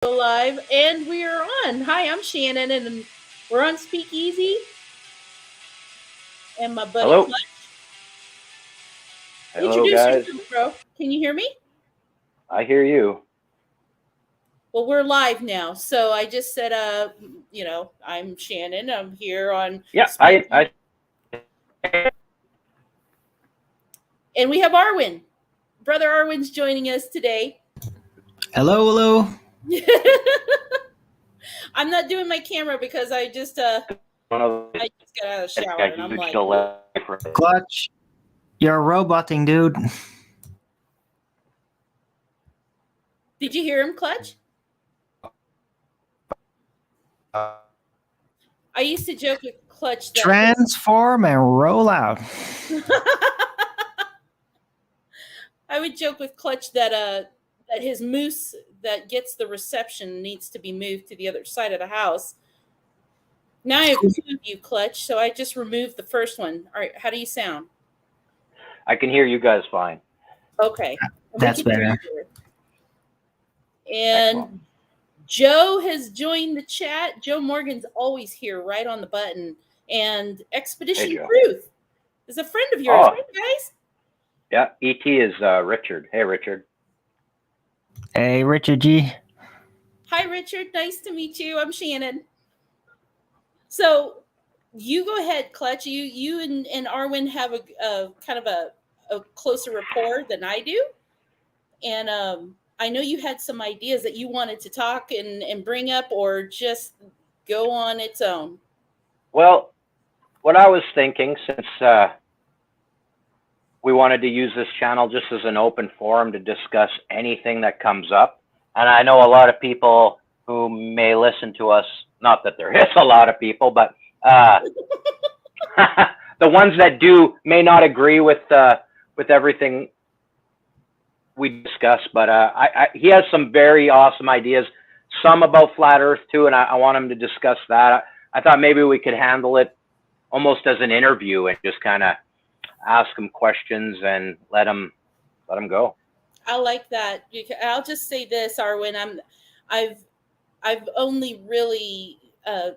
Live, and we are on. Hi, I'm Shannon, and we're on Speakeasy. And my buddy Hello. Clutch. Hello, Introduce guys. yourself, bro. Can you hear me? I hear you. Well, we're live now, so I just said, I'm Shannon. I'm here on. Yeah, And we have Arwen. Brother Arwen's joining us today. Hello. I'm not doing my camera because I just got out of the shower and I'm like, Clutch, you're roboting, dude. Did you hear him, Clutch? I used to joke with Clutch that transform and roll out. I would joke with Clutch that his moose that gets the reception needs to be moved to the other side of the house. Now I have two of you, Clutch, so I just removed the first one. All right, how do you sound? I can hear you guys fine. Okay. That's better. And Excellent. Joe has joined the chat. Joe Morgan's always here, right on the button. And Expedition Truth is a friend of yours, right, guys? Yeah, ET is Richard. Hey, Richard. Hey, Richard G. Hi, Richard. Nice to meet you. I'm Shannon. So you go ahead, Clutch. You and Arwen have a kind of a closer rapport than I do. And I know you had some ideas that you wanted to talk and bring up or just go on its own. Well, what I was thinking, since we wanted to use this channel just as an open forum to discuss anything that comes up. And I know a lot of people who may listen to us, not that there is a lot of people, but the ones that do may not agree with everything we discuss, but he has some very awesome ideas, some about flat Earth too, and I want him to discuss that. I thought maybe we could handle it almost as an interview and just kind of ask him questions and let him go. I like that. I'll just say this, Arwen. I've only really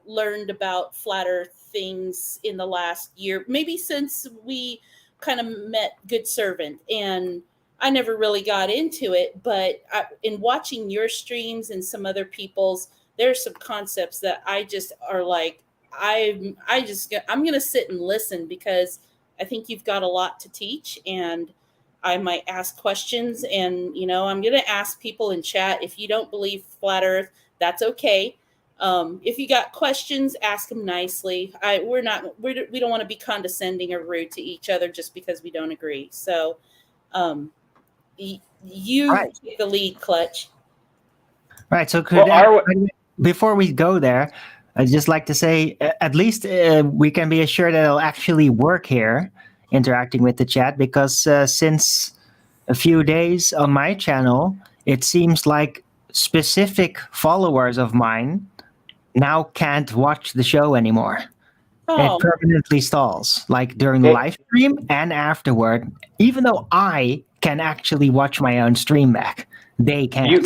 learned about flat Earth things in the last year, maybe since we kind of met Good Servant, and I never really got into it. But in watching your streams and some other people's, there's some concepts that I just are like, I'm gonna sit and listen because I think you've got a lot to teach, and I might ask questions. And I'm gonna ask people in chat, if you don't believe flat Earth, that's okay. If you got questions, ask them nicely. We don't want to be condescending or rude to each other just because we don't agree. So you take the lead, Clutch. Right. So before we go there, I'd just like to say, at least we can be assured that it'll actually work here, interacting with the chat, because since a few days on my channel, it seems like specific followers of mine now can't watch the show anymore. It permanently stalls, like during the live stream and afterward. Even though I can actually watch my own stream back, they can't.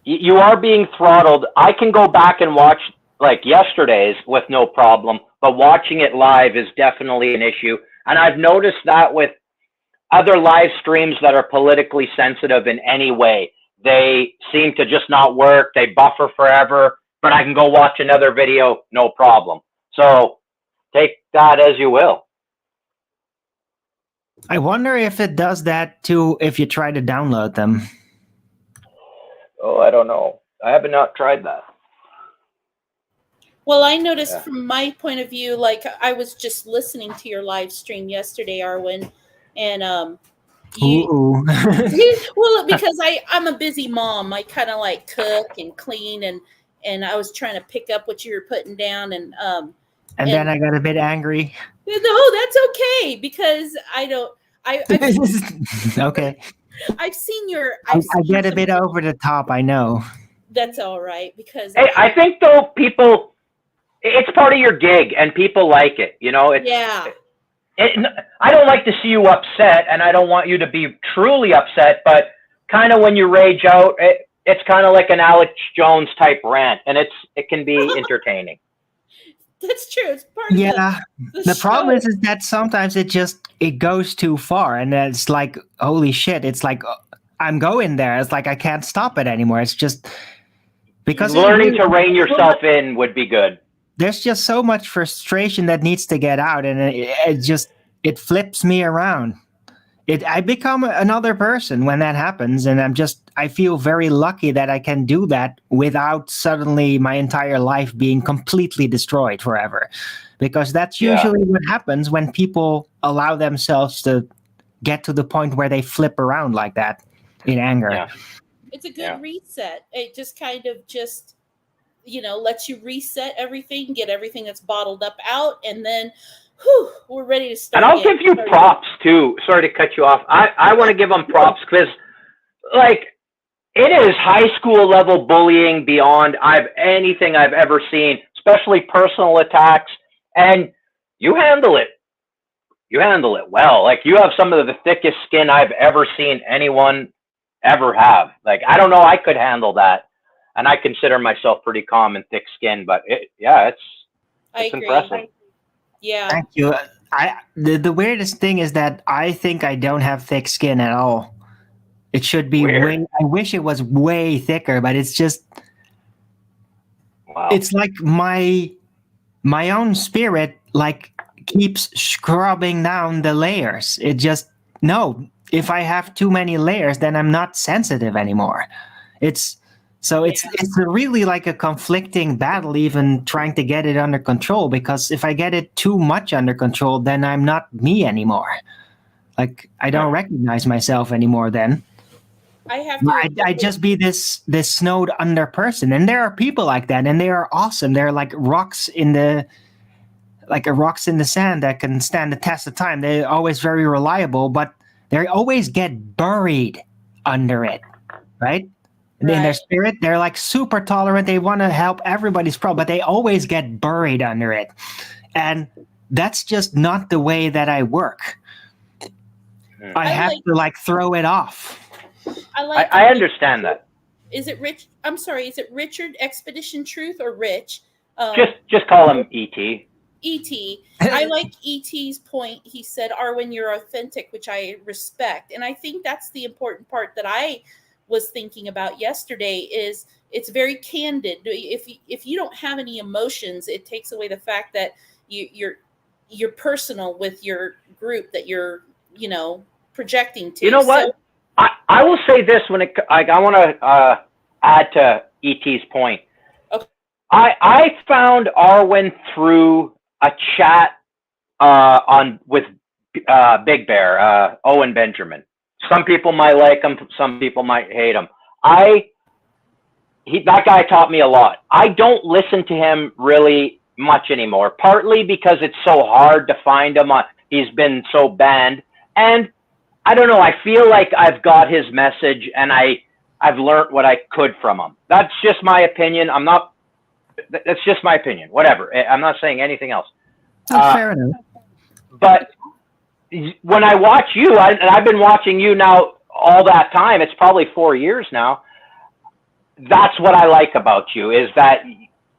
You are being throttled. I can go back and watch like yesterday's with no problem, but watching it live is definitely an issue. And I've noticed that with other live streams that are politically sensitive in any way. They seem to just not work. They buffer forever, but I can go watch another video, no problem. So take that as you will. I wonder if it does that too if you try to download them. Oh, I don't know. I have not tried that. Well, I noticed from my point of view, like I was just listening to your live stream yesterday, Arwen, and well, because I'm a busy mom. I kind of like cook and clean, and I was trying to pick up what you were putting down, and then I got a bit angry. No, that's okay, because okay. I've seen I get a bit over the top, I know. That's all right, because hey, I think though it's part of your gig and people like it, I don't like to see you upset, and I don't want you to be truly upset, but kind of when you rage out, it's kind of like an Alex Jones type rant, and it can be entertaining. That's true. It's part Yeah. of The problem is that sometimes it goes too far, and it's like, holy shit, it's like I'm going there. It's like I can't stop it anymore. It's just because learning to rein yourself in would be good. There's just so much frustration that needs to get out, and it flips me around. I become another person when that happens, and I feel very lucky that I can do that without suddenly my entire life being completely destroyed forever. Because that's usually what happens when people allow themselves to get to the point where they flip around like that in anger. Yeah. It's a good reset. It just kind of lets you reset everything, get everything that's bottled up out, and then we're ready to start. And I'll give you props too. Sorry to cut you off. I want to give them props because, like, it is high school level bullying beyond anything I've ever seen, especially personal attacks. And you handle it. You handle it well. Like, you have some of the thickest skin I've ever seen anyone ever have. Like, I don't know, I could handle that. And I consider myself pretty calm and thick skinned, but it's impressive. Yeah. Thank you. The weirdest thing is that I think I don't have thick skin at all. It should be I wish it was way thicker, but it's just It's like my own spirit like keeps scrubbing down the layers. It just if I have too many layers, then I'm not sensitive anymore. It's really like a conflicting battle, even trying to get it under control, because if I get it too much under control, then I'm not me anymore. Like, I don't recognize myself anymore then. I'd just be this snowed under person. And there are people like that, and they are awesome. They're like rocks in the sand that can stand the test of time. They're always very reliable, but they always get buried under it, right? In their spirit, they're like super tolerant. They want to help everybody's problem, but they always get buried under it. And that's just not the way that I work. I have to throw it off. I understand that. Is it Rich? I'm sorry. Is it Richard Expedition Truth or Rich? Just call him E.T. E.T. I like E.T.'s point. He said, Arwen, you're authentic, which I respect. And I think that's the important part that I was thinking about yesterday is it's very candid. If you don't have any emotions, it takes away the fact that you're personal with your group that you're projecting to. You know what? I will say this I want to add to E.T.'s point. Okay. I found Arwen through a chat with Big Bear, Owen Benjamin. Some people might like him, some people might hate him. That guy taught me a lot. I don't listen to him really much anymore, partly because it's so hard to find him. He's been so banned, and I don't know. I feel like I've got his message, and I've learned what I could from him. That's just my opinion. That's just my opinion. Whatever. I'm not saying anything else. Fair enough. But when I watch you, and I've been watching you now all that time, it's probably 4 years now. That's what I like about you, is that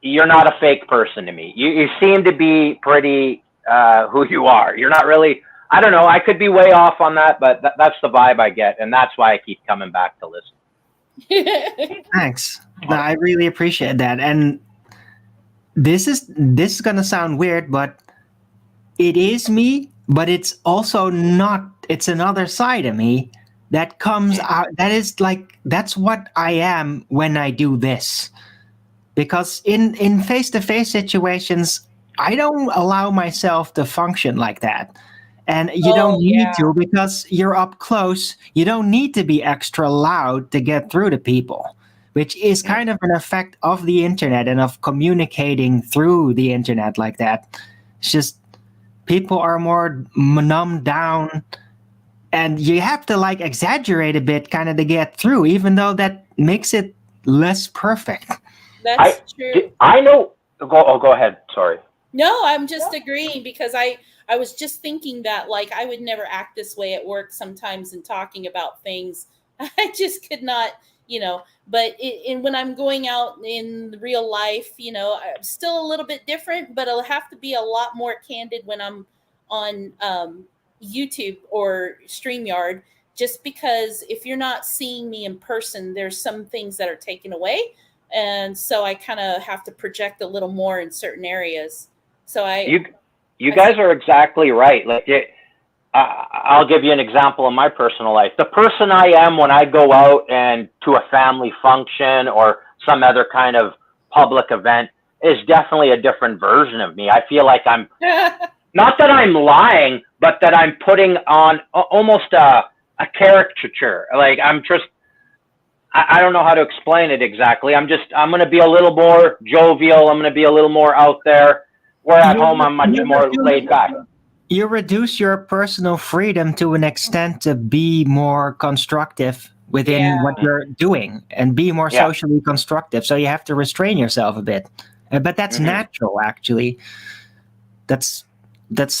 you're not a fake person to me. You seem to be pretty who you are. You're not really, I don't know, I could be way off on that, but that's the vibe I get, and that's why I keep coming back to listen. Thanks. No, I really appreciate that. And this is going to sound weird, but it is me, but it's also not. It's another side of me that comes out. That's what I am when I do this. Because in face-to-face situations, I don't allow myself to function like that. And you don't need to, because you're up close. You don't need to be extra loud to get through to people, which is kind of an effect of the internet and of communicating through the internet like that. It's just people are more numbed down, and you have to exaggerate a bit kind of to get through, even though that makes it less perfect. That's true. I know. Go ahead. Sorry. No, I'm just agreeing, because I was just thinking that I would never act this way at work sometimes and talking about things. I just could not But and when I'm going out in real life, I'm still a little bit different, but I'll have to be a lot more candid when I'm on YouTube or StreamYard, just because if you're not seeing me in person, there's some things that are taken away. And so I kind of have to project a little more in certain areas. So you guys are exactly right. Like I'll give you an example of my personal life. The person I am when I go out and to a family function or some other kind of public event is definitely a different version of me. I feel like I'm not that I'm lying, but that I'm putting on almost a caricature. Like I'm just, I don't know how to explain it exactly. I'm going to be a little more jovial. I'm going to be a little more out there. Where at home, I'm much more laid back. You reduce your personal freedom to an extent to be more constructive within what you're doing and be more socially constructive. So you have to restrain yourself a bit. But that's natural, actually. That's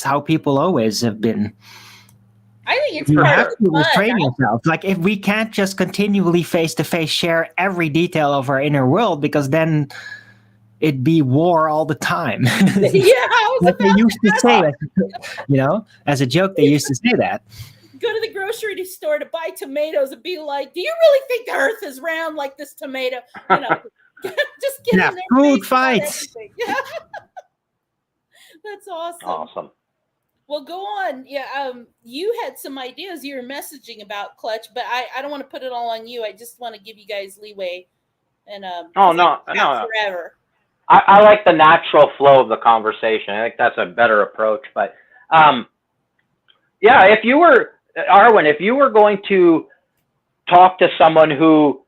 how people always have been. I think it's you part have of to restrain yourself. Like if we can't just continually face-to-face share every detail of our inner world, because then it'd be war all the time. Like they used to say, as a joke, they used to say that. Go to the grocery store to buy tomatoes and be like, "Do you really think the Earth is round like this tomato?" Just get in there. Food fights. That's awesome. Awesome. Well, go on. Yeah, you had some ideas you were messaging about Clutch, but I don't want to put it all on you. I just want to give you guys leeway. And no. Forever. I like the natural flow of the conversation. I think that's a better approach. But if you were, Arwen, if you were going to talk to someone who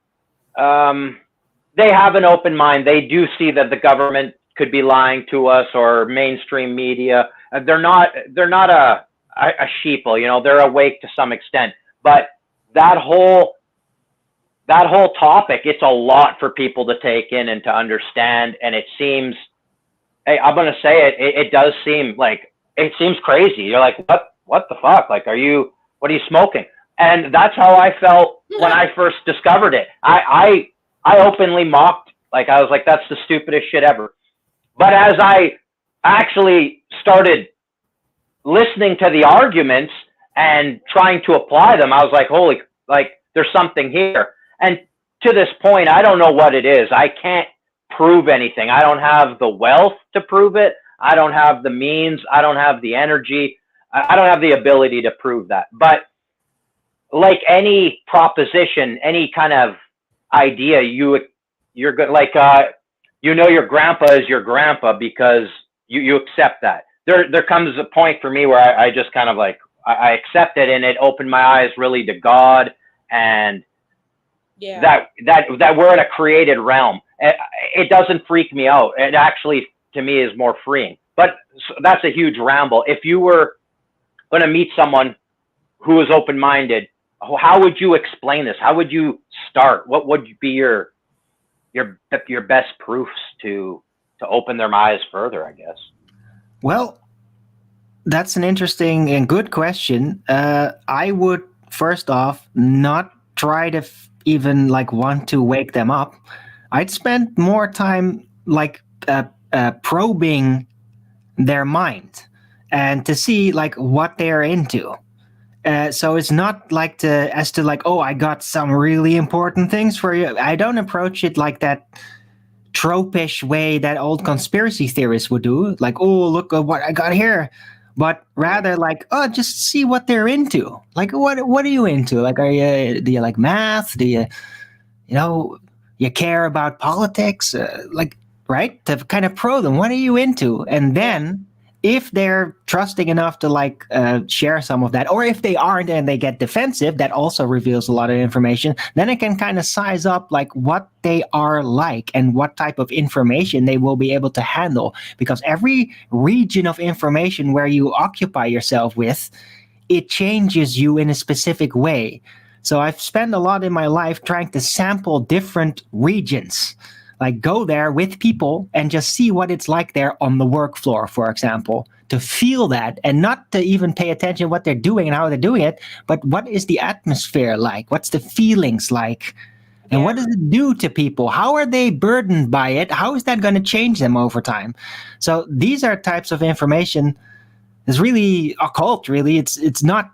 they have an open mind, they do see that the government could be lying to us or mainstream media. They're not a sheeple, they're awake to some extent. But that whole topic, it's a lot for people to take in and to understand. And it seems, hey, I'm going to say it, it does seem like, it seems crazy. You're like, what the fuck? Like, what are you smoking? And that's how I felt when I first discovered it. I openly mocked, like, I was like, that's the stupidest shit ever. But as I actually started listening to the arguments and trying to apply them, I was like, holy, like, there's something here. And to this point, I don't know what it is. I can't prove anything. I don't have the wealth to prove it. I don't have the means. I don't have the energy. I don't have the ability to prove that. But like any proposition, any kind of idea, you're good. Like, your grandpa is your grandpa because you accept that. There comes a point for me where I just kind of like, I accept it, and it opened my eyes really to God and that we're in a created realm. It doesn't freak me out. It actually, to me, is more freeing. But that's a huge ramble. If you were going to meet someone who was open-minded, how would you explain this? How would you start? What would be your best proofs to open their eyes further, I guess? Well, that's an interesting and good question. I would first off not try to even like want to wake them up. I'd spend more time like probing their mind and to see like what they're into. So it's not like oh, I got some really important things for you. I don't approach it like that tropish way that old conspiracy theorists would do. Like, oh, look at what I got here. But rather like, oh, just see what they're into. Like, what are you into? Like, do you like math? Do you care about politics? Right? To kind of probe them. What are you into? And then if they're trusting enough to share some of that, or if they aren't and they get defensive, that also reveals a lot of information. Then I can kind of size up like what they are like and what type of information they will be able to handle. Because every region of information where you occupy yourself with, it changes you in a specific way. So I've spent a lot in my life trying to sample different regions. Like go there with people and just see what it's like there on the work floor, for example, to feel that and not to even pay attention to what they're doing and how they're doing it, but what is the atmosphere like? What's the feelings like? And Yeah. what does it do to people? How are they burdened by it? How is that going to change them over time? So these are types of information. It's really occult. Really, it's not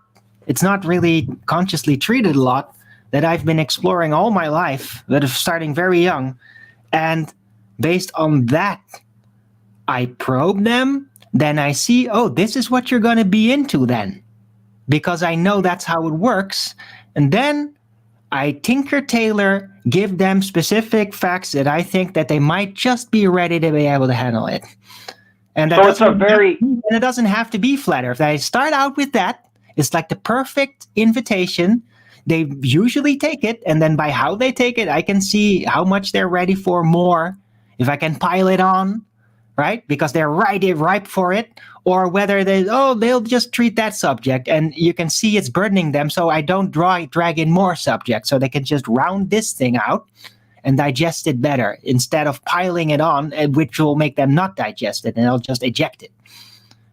really consciously treated a lot, that I've been exploring all my life, that is starting very young, and based on that, I probe them. Then I see, oh, this is what you're going to be into then, because I know that's how it works, and then I tinker tailor, give them specific facts that I think that they might just be ready to be able to handle it. And that So it's a very, and it doesn't have to be flat earth. I start out with that. It's like the perfect invitation. They usually take it, and then by how they take it, I can see how much they're ready for more. If I can pile it on, right? Because they're ripe for it, or whether they'll just treat that subject, and you can see it's burdening them, so I don't drag in more subjects, so they can just round this thing out and digest it better instead of piling it on, which will make them not digest it, and they'll just eject it,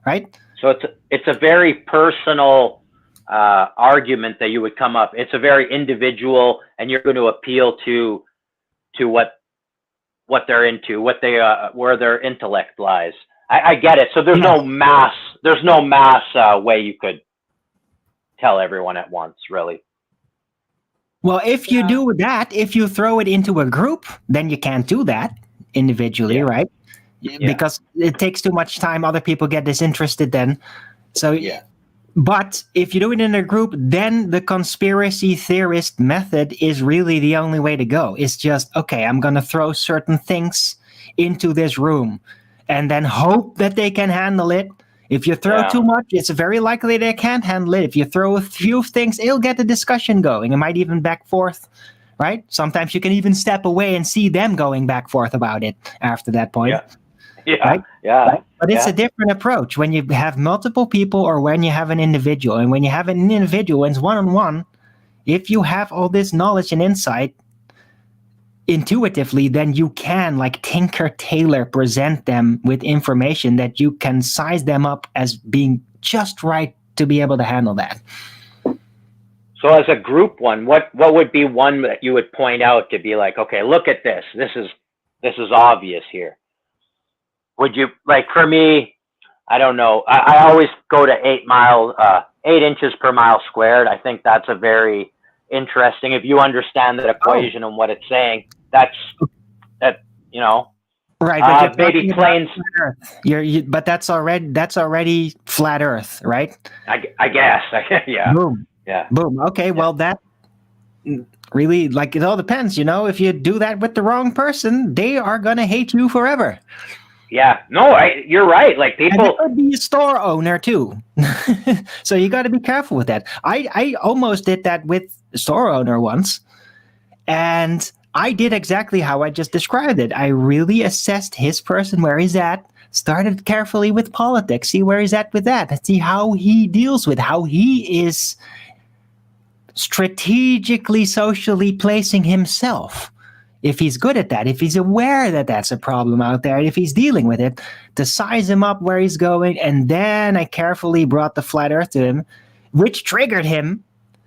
right? so it's a very personal argument that you would come up. It's a very individual, and you're going to appeal to what they're into, where their intellect lies. I get it. So there's no mass way you could tell everyone at once, really. Well, if you do that, if you throw it into a group, then you can't do that individually, right? Because it takes too much time. Other people get disinterested then. So, but if you do it in a group, then the conspiracy theorist method is really the only way to go. It's just, okay, I'm going to throw certain things into this room and then hope that they can handle it. If you throw too much, it's very likely they can't handle it. If you throw a few things, it'll get the discussion going. It might even back forth, right? Sometimes you can even step away and see them going back forth about it after that point. Right? But it's a different approach when you have multiple people or when you have an individual. And when you have an individual and it's one-on-one, if you have all this knowledge and insight intuitively, then you can like tinker tailor present them with information that you can size them up as being just right to be able to handle that. So as a group one, what would be one that you would point out to be like, okay, look at this. This is obvious here. Would you, like, for me, I don't know. I always go to 8 inches per mile squared. I think that's a very interesting. If you understand that equation and what it's saying, that, you know. Right, but maybe planes. But that's already flat Earth, right? I guess. Yeah. Boom. Yeah. Boom. Okay. Well, that really, like, it all depends. You know, if you do that with the wrong person, they are gonna hate you forever. Yeah. No, you're right. Like, people. And could be a store owner too. So you got to be careful with that. I almost did that with a store owner once, and I did exactly how I just described it. I really assessed his person, where he's at, started carefully with politics, see where he's at with that, see how he deals with, how he is strategically, socially placing himself. If he's good at that, if he's aware that that's a problem out there, if he's dealing with it, to size him up where he's going. And then I carefully brought the flat earth to him, which triggered him,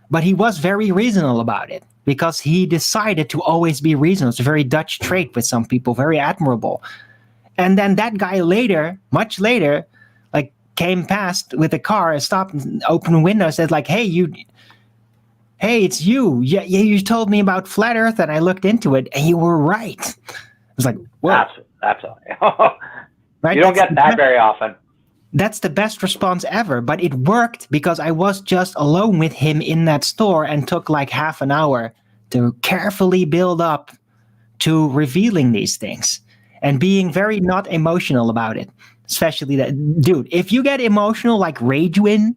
but he was very reasonable about it because he decided to always be reasonable. It's a very Dutch trait with some people, very admirable. And then that guy later, much later, like came past with a car and stopped and opened a window and said like, hey, it's you. Yeah, you told me about flat earth and I looked into it and you were right. I was like, whoa. Absolutely. Right? You don't get that very often. That's the best response ever, but it worked because I was just alone with him in that store and took like half an hour to carefully build up to revealing these things and being very not emotional about it. Especially that, dude, if you get emotional like Rage Win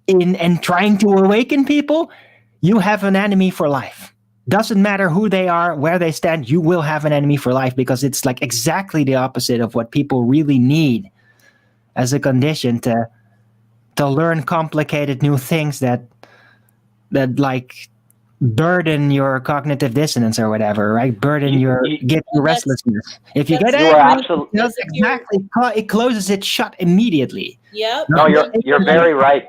and trying to awaken people, you have an enemy for life. Doesn't matter who they are, where they stand, you will have an enemy for life because it's like exactly the opposite of what people really need as a condition to learn complicated new things that like burden your cognitive dissonance or whatever, right? Burden get your restlessness. If you get angry, it closes it shut immediately. Yep. No, you're very right.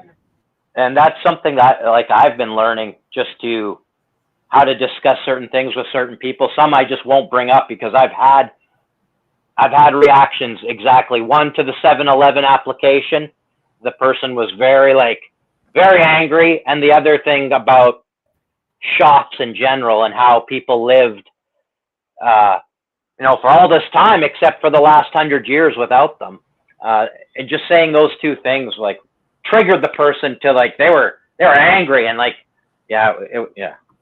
And that's something that like I've been learning just to how to discuss certain things with certain people. Some I just won't bring up because I've had reactions. Exactly. One to the 7-Eleven application. The person was very angry. And the other thing about shops in general and how people lived, for all this time, except for the last 100 years without them. And just saying those two things, like, triggered the person to, like, they were angry and, like, yeah,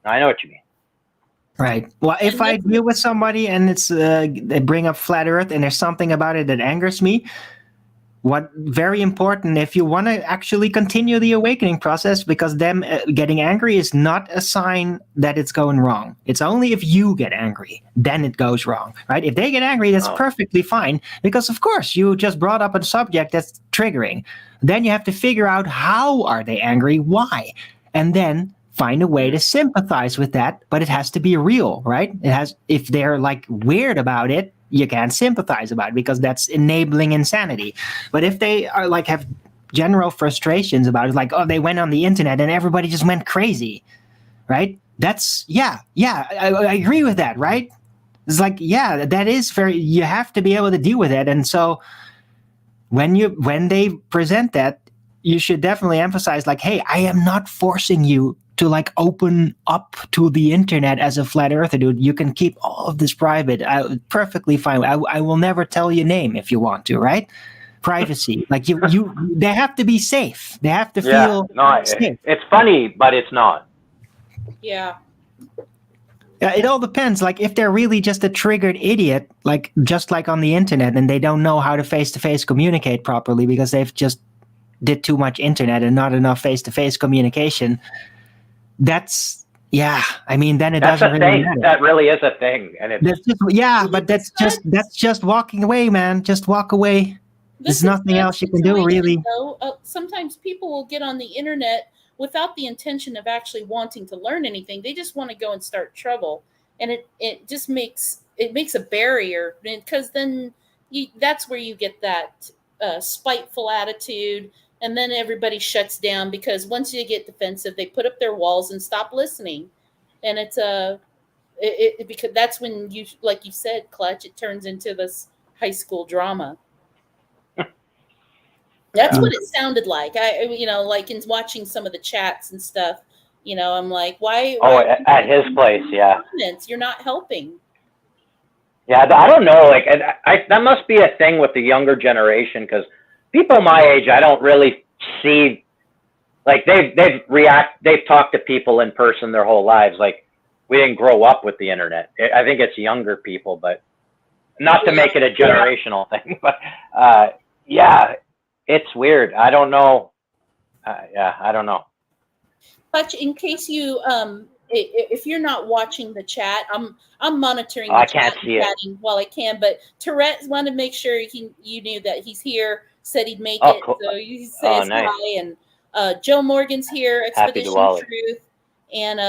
I know what you mean. Right. Well, if I deal with somebody and it's they bring up flat Earth and there's something about it that angers me, what very important, if you want to actually continue the awakening process, because them getting angry is not a sign that it's going wrong. It's only if you get angry, then it goes wrong, right? If they get angry, that's perfectly fine, because of course you just brought up a subject that's triggering. Then you have to figure out how are they angry, why, and then find a way to sympathize with that, but it has to be real, right? If they're like weird about it, you can't sympathize about it because that's enabling insanity. But if they are like have general frustrations about it, like, oh, they went on the internet and everybody just went crazy, right? That's I agree with that, right? It's like, yeah, that is you have to be able to deal with it. And so when they present that, you should definitely emphasize, like, hey, I am not forcing you to like open up to the internet as a flat earther, dude. You can keep all of this private. Perfectly fine. I will never tell your name if you want to, right? Privacy. Like they have to be safe. They have to feel safe. It's funny, but it's not. Yeah. It all depends. Like if they're really just a triggered idiot, like just like on the internet, and they don't know how to face-to-face communicate properly because they've just did too much internet and not enough face-to-face communication. That's I mean, then it doesn't really matter. That really is a thing, and that's just walking away, man. Just walk away. There's nothing else you can do, really. Sometimes people will get on the internet without the intention of actually wanting to learn anything. They just want to go and start trouble, and it just makes a barrier, because then that's where you get that spiteful attitude. And then everybody shuts down, because once you get defensive, they put up their walls and stop listening. And it's because that's when you, like you said, Clutch, it turns into this high school drama. That's what it sounded like. Like in watching some of the chats and stuff, I'm like, why at his place, yeah. Comments? You're not helping. Yeah, I don't know. Like, that must be a thing with the younger generation, because people my age, I don't really see, like they've talked to people in person their whole lives. Like, we didn't grow up with the internet. I think it's younger people, but not to make it a generational thing, but it's weird. I don't know. I don't know. But in case you, if you're not watching the chat, I'm monitoring. I can't see it while I can, but Tourette wanted to make sure you knew that he's here. Said he'd make it, cool. so you say nice. Hi. And Joe Morgan's here, Expedition Truth, and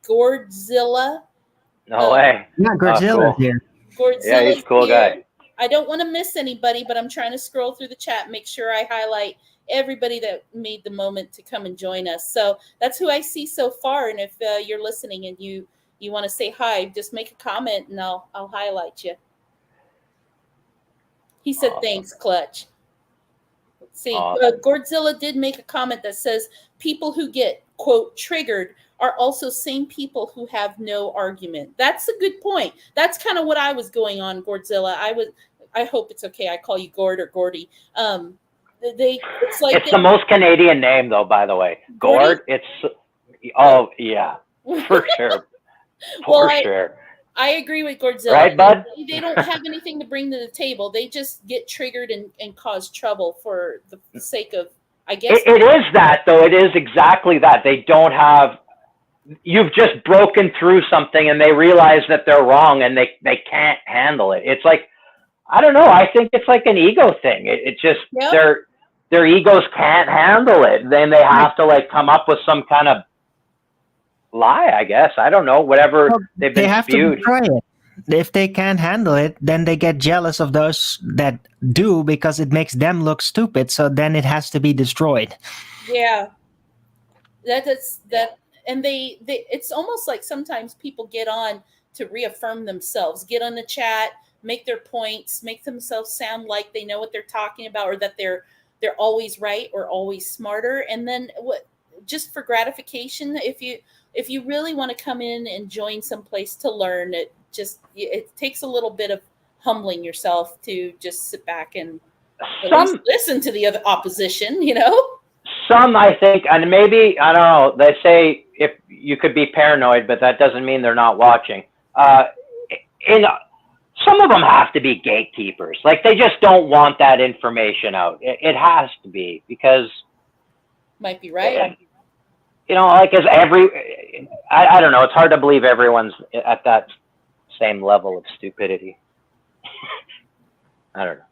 Gordzilla. No way. Yeah, Gordzilla's here. Godzilla, yeah, he's a cool guy. I don't want to miss anybody, but I'm trying to scroll through the chat, make sure I highlight everybody that made the moment to come and join us. So that's who I see so far. And if you're listening and you want to say hi, just make a comment and I'll highlight you. He said, thanks, Clutch. Let's see. Gordzilla did make a comment that says people who get, quote, triggered are also same people who have no argument. That's a good point. That's kind of what I was going on, Gordzilla. I hope it's okay. I call you Gord or Gordy. It's like it's the most Canadian name, though, by the way. Gord. It's yeah, for sure, sure. I agree with Gordzilla. Right, bud? They don't have anything to bring to the table. They just get triggered and cause trouble for the sake of, I guess. It is that, though. It is exactly that. They don't have. You've just broken through something, and they realize that they're wrong, and they can't handle it. It's like, I don't know. I think it's like an ego thing. It's just their egos can't handle it. Then they have to like come up with some kind of lie, I guess. I don't know. Whatever they've been spewed. To try it. If they can't handle it, then they get jealous of those that do, because it makes them look stupid. So then it has to be destroyed. Yeah, that they it's almost like sometimes people get on to reaffirm themselves, get on the chat, make their points, make themselves sound like they know what they're talking about, or that they're always right or always smarter. And then what, just for gratification, if you really want to come in and join someplace to learn, it takes a little bit of humbling yourself to just sit back and at least listen to the other opposition, Some, I think, and maybe, I don't know, they say if you could be paranoid, but that doesn't mean they're not watching. Some of them have to be gatekeepers. Like, they just don't want that information out. It has to be, because... Might be right. Like, I don't know, it's hard to believe everyone's at that same level of stupidity. I don't know.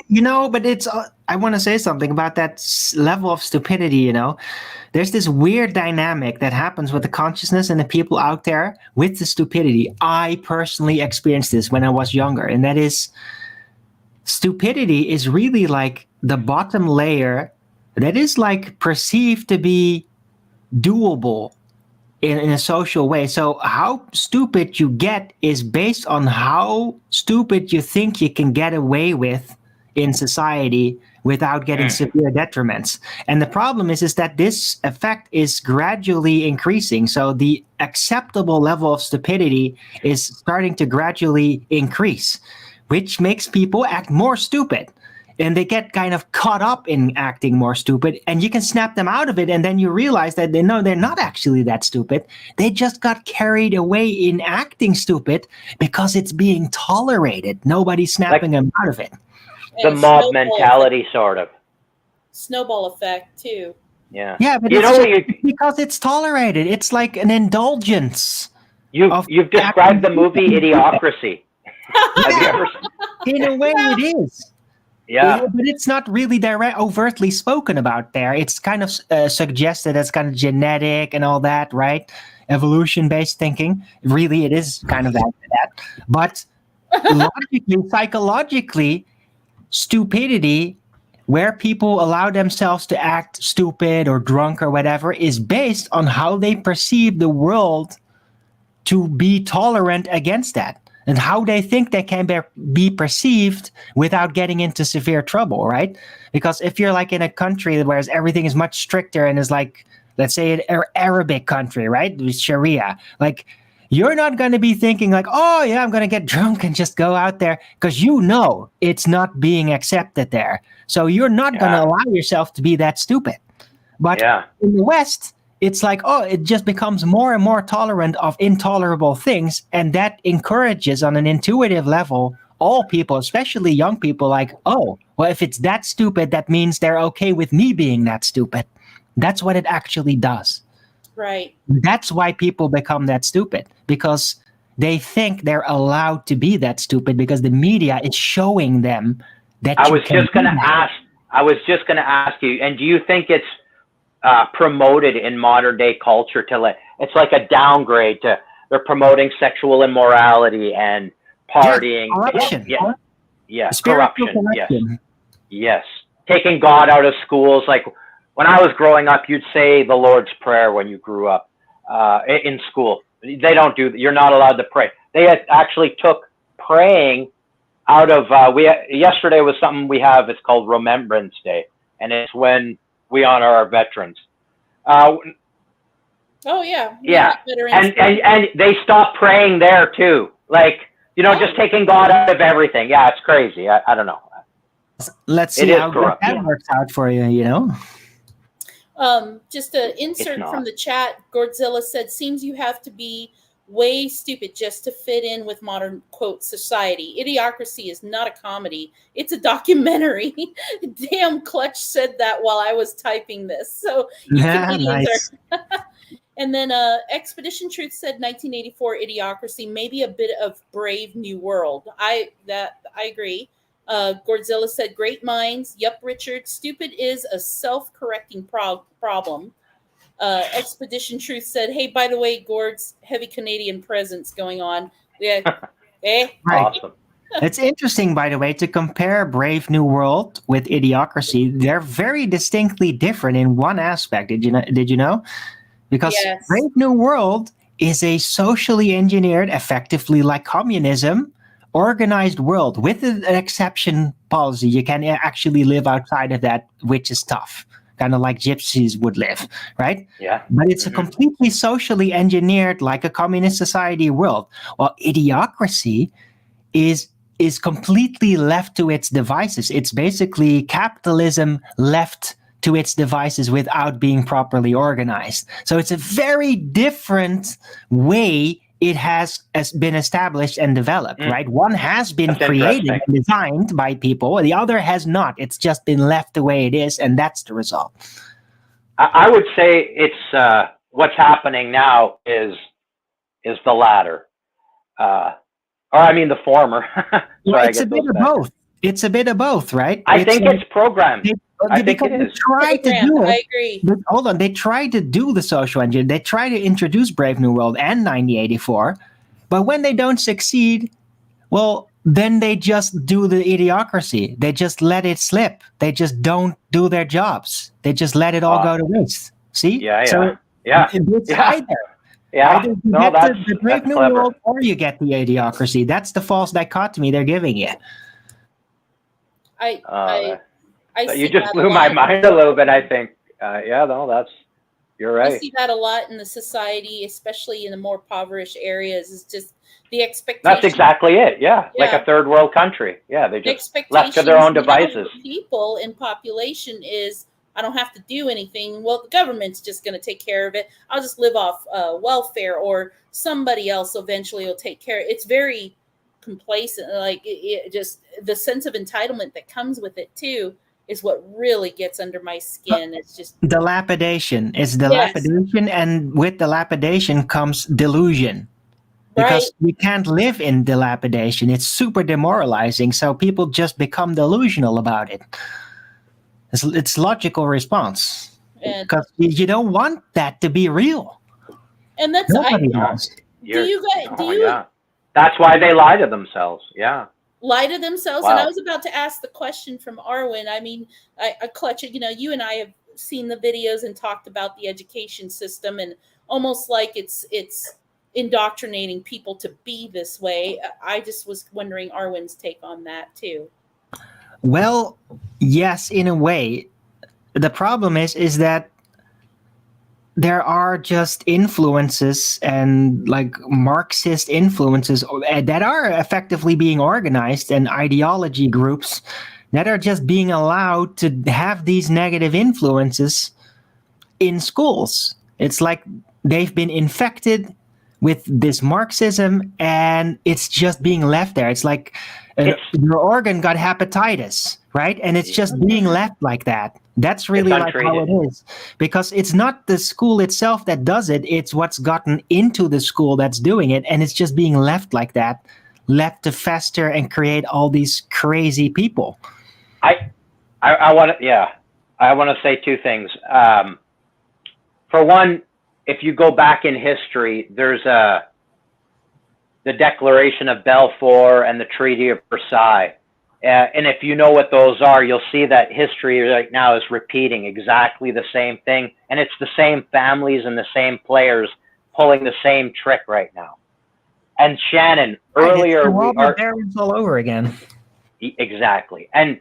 No, but it's, I want to say something about that level of stupidity, There's this weird dynamic that happens with the consciousness and the people out there with the stupidity. I personally experienced this when I was younger, and that is, stupidity is really like the bottom layer that is like perceived to be doable in a social way. So how stupid you get is based on how stupid you think you can get away with in society without getting severe detriments. And the problem is that this effect is gradually increasing. So the acceptable level of stupidity is starting to gradually increase, which makes people act more stupid. And they get kind of caught up in acting more stupid, and you can snap them out of it. And then you realize that they're not actually that stupid. They just got carried away in acting stupid because it's being tolerated. Nobody's snapping them out of it. The mob mentality, sort of. Snowball effect, too. Yeah. Yeah, but because it's tolerated. It's like an indulgence. You've described the movie Idiocracy. Have you ever seen? In a way, it is. Yeah. But it's not really overtly spoken about there. It's kind of suggested as kind of genetic and all that, right? Evolution-based thinking. Really, it is kind of that. But logically, psychologically, stupidity, where people allow themselves to act stupid or drunk or whatever, is based on how they perceive the world to be tolerant against that, and how they think they can be perceived without getting into severe trouble, right? Because if you're like in a country where everything is much stricter and is like, let's say an Arabic country, right? With Sharia, like, you're not going to be thinking like, oh yeah, I'm going to get drunk and just go out there, because it's not being accepted there. So you're not going to allow yourself to be that stupid. But in the West, it's like, it just becomes more and more tolerant of intolerable things. And that encourages on an intuitive level, all people, especially young people, like, oh, well, if it's that stupid, that means they're okay with me being that stupid. That's what it actually does. Right. That's why people become that stupid, because they think they're allowed to be that stupid because the media is showing them that. I was just going to ask you, and do you think it's promoted in modern day culture it's like a downgrade to, they're promoting sexual immorality and partying? Corruption. Corruption. Yes. Taking God out of schools. Like, when I was growing up, you'd say the Lord's Prayer when you grew up in school. You're not allowed to pray. They actually took praying out of, yesterday was something we have, it's called Remembrance Day. And it's when we honor our veterans. Oh yeah. Yeah. And they stopped praying there too. Like, just taking God out of everything. Yeah, it's crazy. I don't know. Let's see how that works out for you, Just an insert from the chat. Gordzilla said, seems you have to be way stupid just to fit in with modern, quote, society. Idiocracy is not a comedy. It's a documentary. Damn, Clutch said that while I was typing this. So nice. And then Expedition Truth said 1984 Idiocracy, maybe a bit of Brave New World. I agree. Gordzilla said, great minds. Yup, Richard. Stupid is a self-correcting problem. Expedition Truth said, hey, by the way, Gord's heavy Canadian presence going on. Yeah. Awesome. It's interesting, by the way, to compare Brave New World with Idiocracy. They're very distinctly different in one aspect. Did you know? Because Yes. Brave New World is a socially engineered, effectively like communism, organized world with an exception policy. You can actually live outside of that, which is tough, kind of like gypsies would live, right? Yeah. But it's a completely socially engineered, like a communist society world. Well, Idiocracy is completely left to its devices. It's basically capitalism left to its devices without being properly organized. So it's a very different way it has been established and developed, right? One has been That's created interesting. and designed by people, the other has not. It's just been left the way it is, and that's the result. I would say it's what's happening now is the latter. Or I mean the former. Well, it's a bit of both. It's a bit of both, right? I think it's programmed. I think it is. They try to do it. I agree. But hold on, they try to do the social engineering. They try to introduce Brave New World and 9084, but when they don't succeed, well, then they just do the Idiocracy. They just let it slip. They just don't do their jobs. They just let it all go to waste. See? Yeah. So Yeah. it's Yeah. either. Yeah. Either you No, get the Brave that's New clever. World or you get the Idiocracy. That's the false dichotomy they're giving you. I You see just that blew a my lot. mind a little bit, I think. Yeah, no, you're I right. see that a lot in the society, especially in the more impoverished areas. Is just the expectation. That's exactly it. Yeah. Like Yeah. a third world country. Yeah. They The just left to their own expectations now devices. for people in population is I don't have to do anything. Well, the government's just going to take care of it. I'll just live off welfare, or somebody else eventually will take care. It's very complacent. Like it just the sense of entitlement that comes with it too is what really gets under my skin. It's just Dilapidation. It's Yes. dilapidation, and with dilapidation comes delusion. Because we can't live in dilapidation. It's super demoralizing. So people just become delusional about it. It's logical response. and Because you don't want that to be real. and that's Nobody I does. do you guys do you Yeah. That's why they lie to themselves. Yeah. lie to themselves? And Wow. I was about to ask the question from Arwen. I mean, I clutch it. You know, you and I have seen the videos and talked about the education system, and almost like it's indoctrinating people to be this way. I just was wondering Arwen's take on that too. Well, yes, in a way. The problem is that there are just influences and like Marxist influences that are effectively being organized, and ideology groups that are just being allowed to have these negative influences in schools. It's like they've been infected with this Marxism, and it's just being left there. It's like your organ got hepatitis, right? And it's just being left like that. That's really like how it is. Because it's not the school itself that does it, it's what's gotten into the school that's doing it, and it's just being left like that, left to fester and create all these crazy people. I want to say two things. For one, if you go back in history, there's the Declaration of Balfour and the Treaty of Versailles. And if you know what those are, you'll see that history right now is repeating exactly the same thing. And it's the same families and the same players pulling the same trick right now. And Shannon, earlier it's all over again. Exactly. And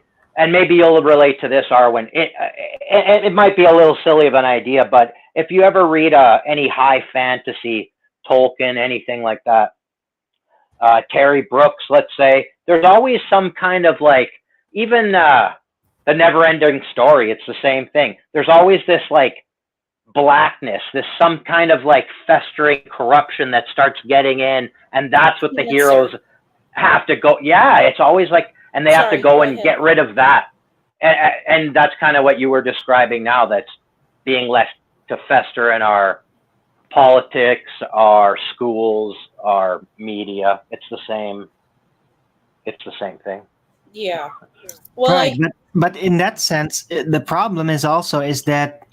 maybe you'll relate to this, Arwen. It might be a little silly of an idea, but if you ever read any high fantasy, Tolkien, anything like that, Terry Brooks, let's say, there's always some kind of like, even the Never-Ending Story, it's the same thing. There's always this like blackness, this some kind of like festering corruption that starts getting in, and that's what the heroes have to go. Yeah, it's always like, and they have to go and get rid of that. And that's kind of what you were describing now, that's being left to fester in our politics, our schools, our media. It's the same thing. Yeah. Well, right, but in that sense, the problem is that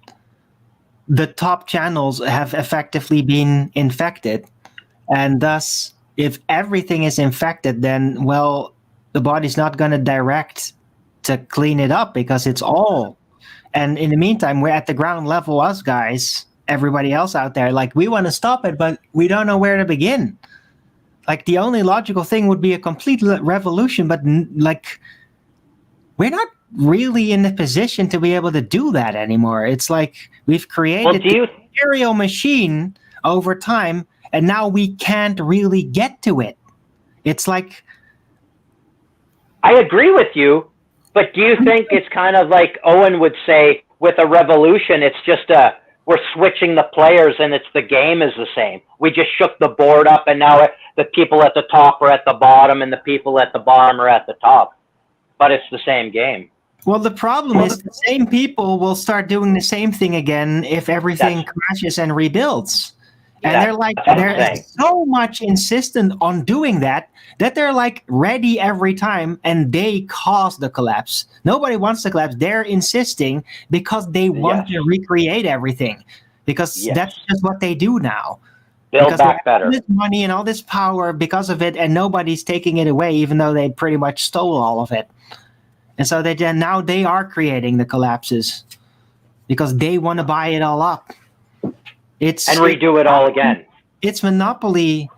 the top channels have effectively been infected, and thus, if everything is infected, then well, the body's not going to direct to clean it up because it's all. And in the meantime, we're at the ground level, us guys, everybody else out there, like we want to stop it, but we don't know where to begin. Like the only logical thing would be a complete revolution, but like we're not really in the position to be able to do that anymore. It's like we've created the material machine over time, and now we can't really get to it. It's like, I agree with you, but do you think it's kind of like Owen would say, with a revolution, it's just we're switching the players and it's the game is the same. We just shook the board up and now the people at the top are at the bottom and the people at the bottom are at the top. But it's the same game. Well, the problem is the same people will start doing the same thing again if everything crashes and rebuilds. And they're so much insistent on doing that they're like ready every time, and they cause the collapse. Nobody wants the collapse. They're insisting because they want to recreate everything, because that's just what they do now. Build back better. All this money and all this power because of it, and nobody's taking it away, even though they pretty much stole all of it. And so now they are creating the collapses because they want to buy it all up. And redo it all again. It's monopoly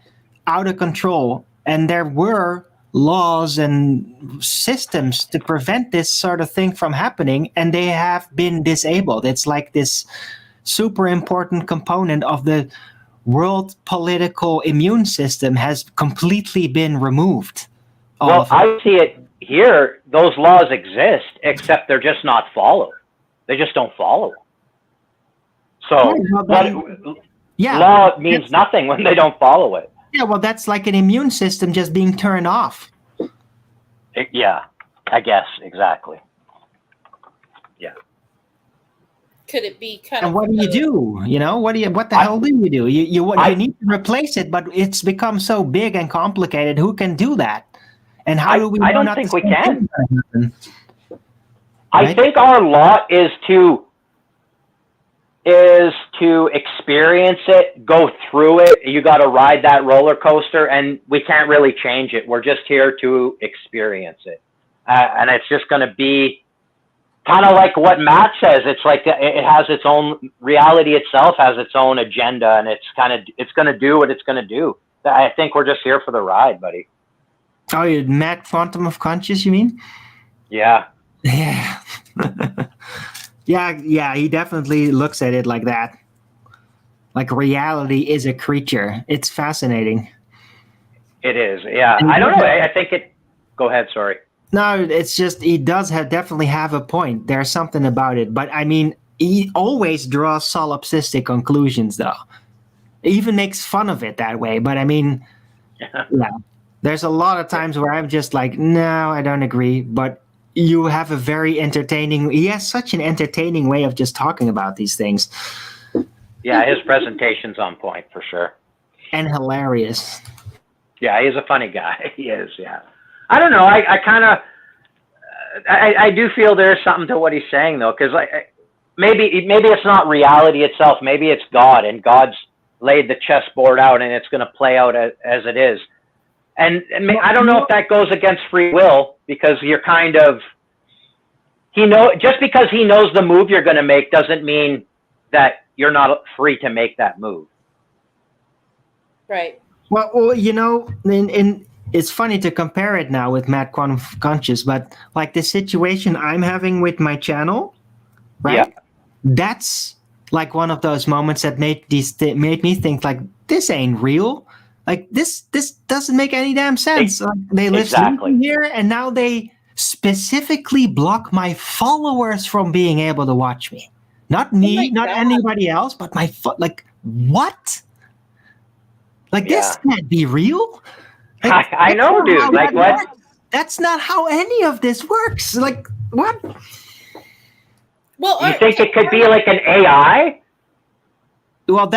out of control. And there were laws and systems to prevent this sort of thing from happening, and they have been disabled. It's like this super important component of the world political immune system has completely been removed. Well, I see it here. Those laws exist, except they're just not followed. They just don't follow. So law means nothing when they don't follow it. Yeah, well, that's like an immune system just being turned off. Yeah, I guess, exactly. Yeah. Could it be kind and what do you do? You know, what the hell do you do? You need to replace it, but it's become so big and complicated. Who can do that? And how do we? I don't think we can. I think our lot is to experience it, go through it. You got to ride that roller coaster, and we can't really change it. We're just here to experience it, and it's just going to be kind of like what Matt says. It's like it has its own reality. Itself has its own agenda, and it's going to do what it's going to do. I think we're just here for the ride, buddy. Oh, you Matt Quantum of Conscious, you mean? Yeah. Yeah. Yeah, he definitely looks at it like that. Like reality is a creature. It's fascinating. It is, yeah. I don't know. I think it... Go ahead, sorry. No, it's just he does definitely have a point. There's something about it. But, I mean, he always draws solipsistic conclusions, though. He even makes fun of it that way. But, I mean, yeah. There's a lot of times where I'm just like, no, I don't agree. But you have a very entertaining... He has such an entertaining way of just talking about these things. Yeah, his presentation's on point for sure. And hilarious. Yeah, he's a funny guy. He is, yeah. I don't know. I kind of... I do feel there's something to what he's saying, though, because maybe it's not reality itself. Maybe it's God, and God's laid the chessboard out, and it's going to play out as it is. And I don't know if that goes against free will, because you're kind of... just because he knows the move you're going to make doesn't mean that you're not free to make that move. Right. Well, you know, it's funny to compare it now with Matt Quantum Conscious, but like the situation I'm having with my channel, right? Yeah. That's like one of those moments that made me think like, this ain't real. Like this doesn't make any damn sense. Like, they live here, and now they specifically block my followers from being able to watch me. Not me, not anybody else, but like what? Like this can't be real. Like, I know, dude. Like what? Works. That's not how any of this works. Like what? Well, you think it could be like an AI? Well,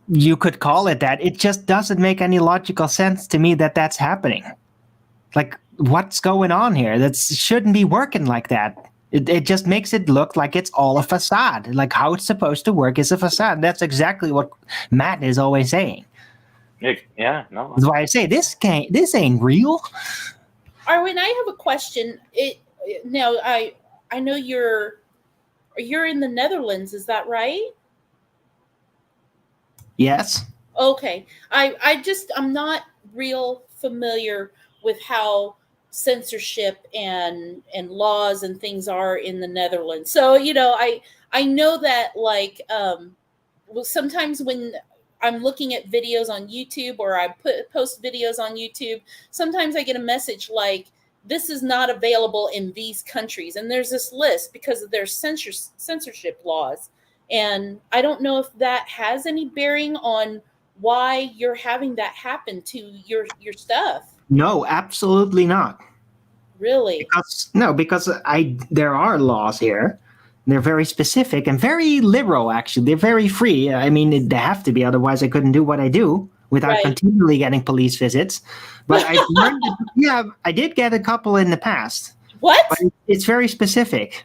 you could call it that. It just doesn't make any logical sense to me that that's happening. Like, what's going on here? That shouldn't be working like that. It just makes it look like it's all a facade. Like how it's supposed to work is a facade. That's exactly what Matt is always saying. Yeah, no. That's why I say this ain't real. Arwen, I have a question. Now I know you're in the Netherlands, is that right? Yes. Okay. I'm not real familiar with how censorship and laws and things are in the Netherlands. So, I know that like well, sometimes when I'm looking at videos on YouTube or I post videos on YouTube, sometimes I get a message like this is not available in these countries, and there's this list because of their censorship laws. And I don't know if that has any bearing on why you're having that happen to your stuff. No, absolutely not. Really? Because there are laws here. They're very specific and very liberal, actually. They're very free. I mean, they have to be, otherwise I couldn't do what I do without Right. continually getting police visits. But I learned I did get a couple in the past. What? But it's very specific.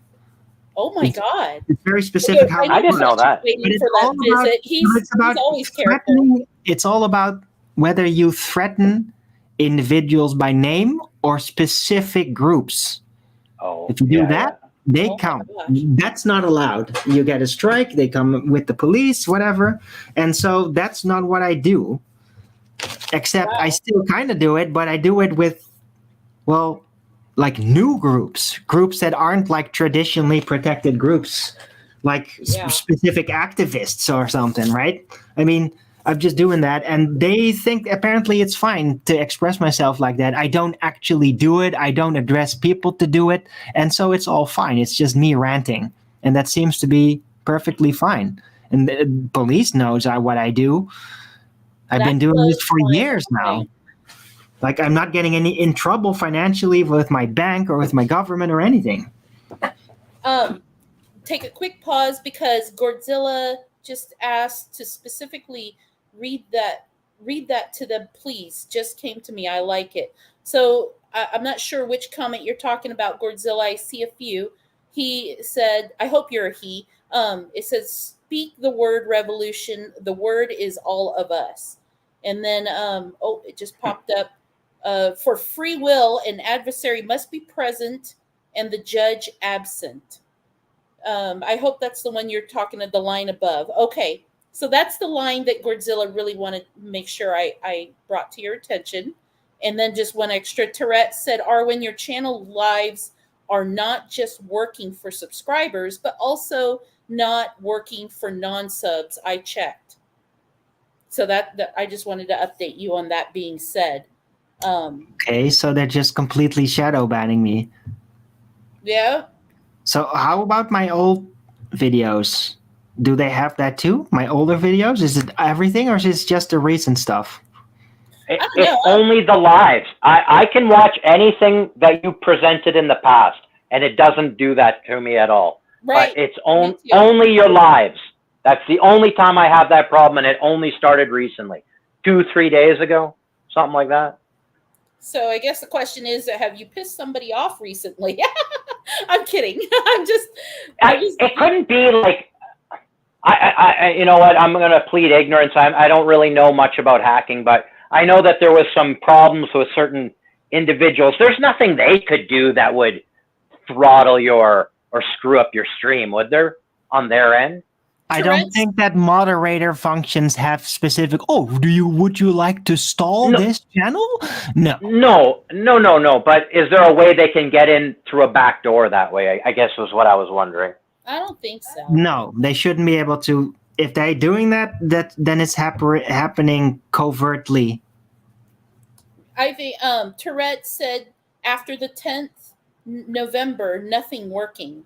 Oh my God. It's very specific how I didn't know that. Waiting But it's for that all about- visit. He's always careful. threatening. It's all about whether you threaten individuals by name or specific groups. Oh, If you do yeah, that, they Oh my count. gosh. That's not allowed. You get a strike, they come with the police, whatever. And so that's not what I do. Except Wow. I still kind of do it, but I do it with, well, like new groups that aren't like traditionally protected groups, like Yeah. specific activists or something, right? I mean, I'm just doing that, and they think apparently it's fine to express myself like that. I don't actually do it. I don't address people to do it, and so it's all fine. It's just me ranting, and that seems to be perfectly fine. And the police knows what I do. I've been doing this for years now. Like, I'm not getting in trouble financially with my bank or with my government or anything. Take a quick pause because Godzilla just asked to specifically read that to them, please. Just came to me. I like it. So I'm not sure which comment you're talking about, Godzilla. I see a few. He said, I hope you're a he. It says, speak the word revolution. The word is all of us. And then, it just popped up. For free will, an adversary must be present and the judge absent. I hope that's the one you're talking to, the line above. Okay, so that's the line that Godzilla really wanted to make sure I brought to your attention. And then just one extra. Tourette said, Arwen, your channel lives are not just working for subscribers, but also not working for non-subs. I checked. So that I just wanted to update you on that being said. Okay, so they're just completely shadow banning me. Yeah. So how about my old videos? Do they have that too? My older videos? Is it everything, or is it just the recent stuff? It's only the lives. I can watch anything that you presented in the past, and it doesn't do that to me at all. Right. But it's only your lives. That's the only time I have that problem, and it only started recently. 2-3 days ago, something like that. So I guess the question is, have you pissed somebody off recently? I'm kidding. It couldn't be like, I you know what? I'm going to plead ignorance. I don't really know much about hacking, but I know that there was some problems with certain individuals. There's nothing they could do that would throttle or screw up your stream, would there, on their end? I don't think that moderator functions have specific. Oh, would you like to stall this channel? No. But is there a way they can get in through a back door that way? I guess was what I was wondering. I don't think so. No, they shouldn't be able to. If they're doing that then it's happening covertly. I think Tourette said after the 10th November, nothing working.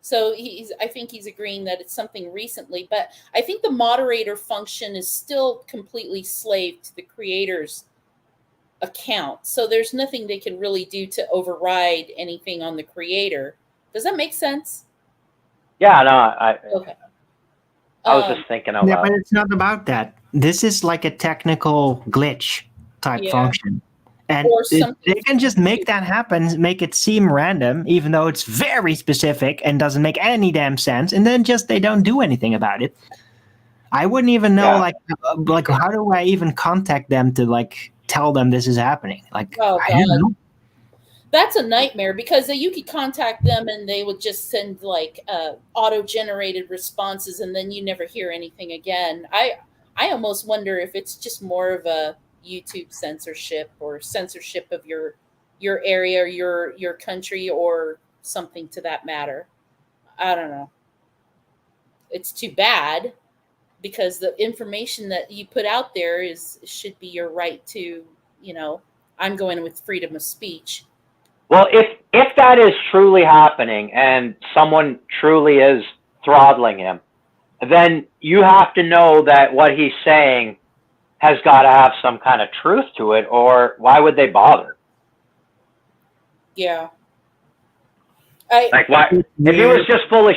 So I think he's agreeing that it's something recently, but I think the moderator function is still completely slave to the creator's account. So there's nothing they can really do to override anything on the creator. Does that make sense? Yeah, no, okay. I was just thinking out loud. Yeah, but it's not about that. This is like a technical glitch type function. And they can just make that happen, make it seem random, even though it's very specific and doesn't make any damn sense. And then they don't do anything about it. I wouldn't even know, like how do I even contact them to like tell them this is happening? Like, I don't know. That's a nightmare because you could contact them and they would just send like auto-generated responses, and then you never hear anything again. I almost wonder if it's just more of a YouTube censorship or censorship of your area, or your country, or something to that matter. I don't know. It's too bad because the information that you put out there should be your right to, I'm going with freedom of speech. Well, if that is truly happening and someone truly is throttling him, then you have to know that what he's saying has got to have some kind of truth to it, or why would they bother? Yeah. Like, why? If he was just full of,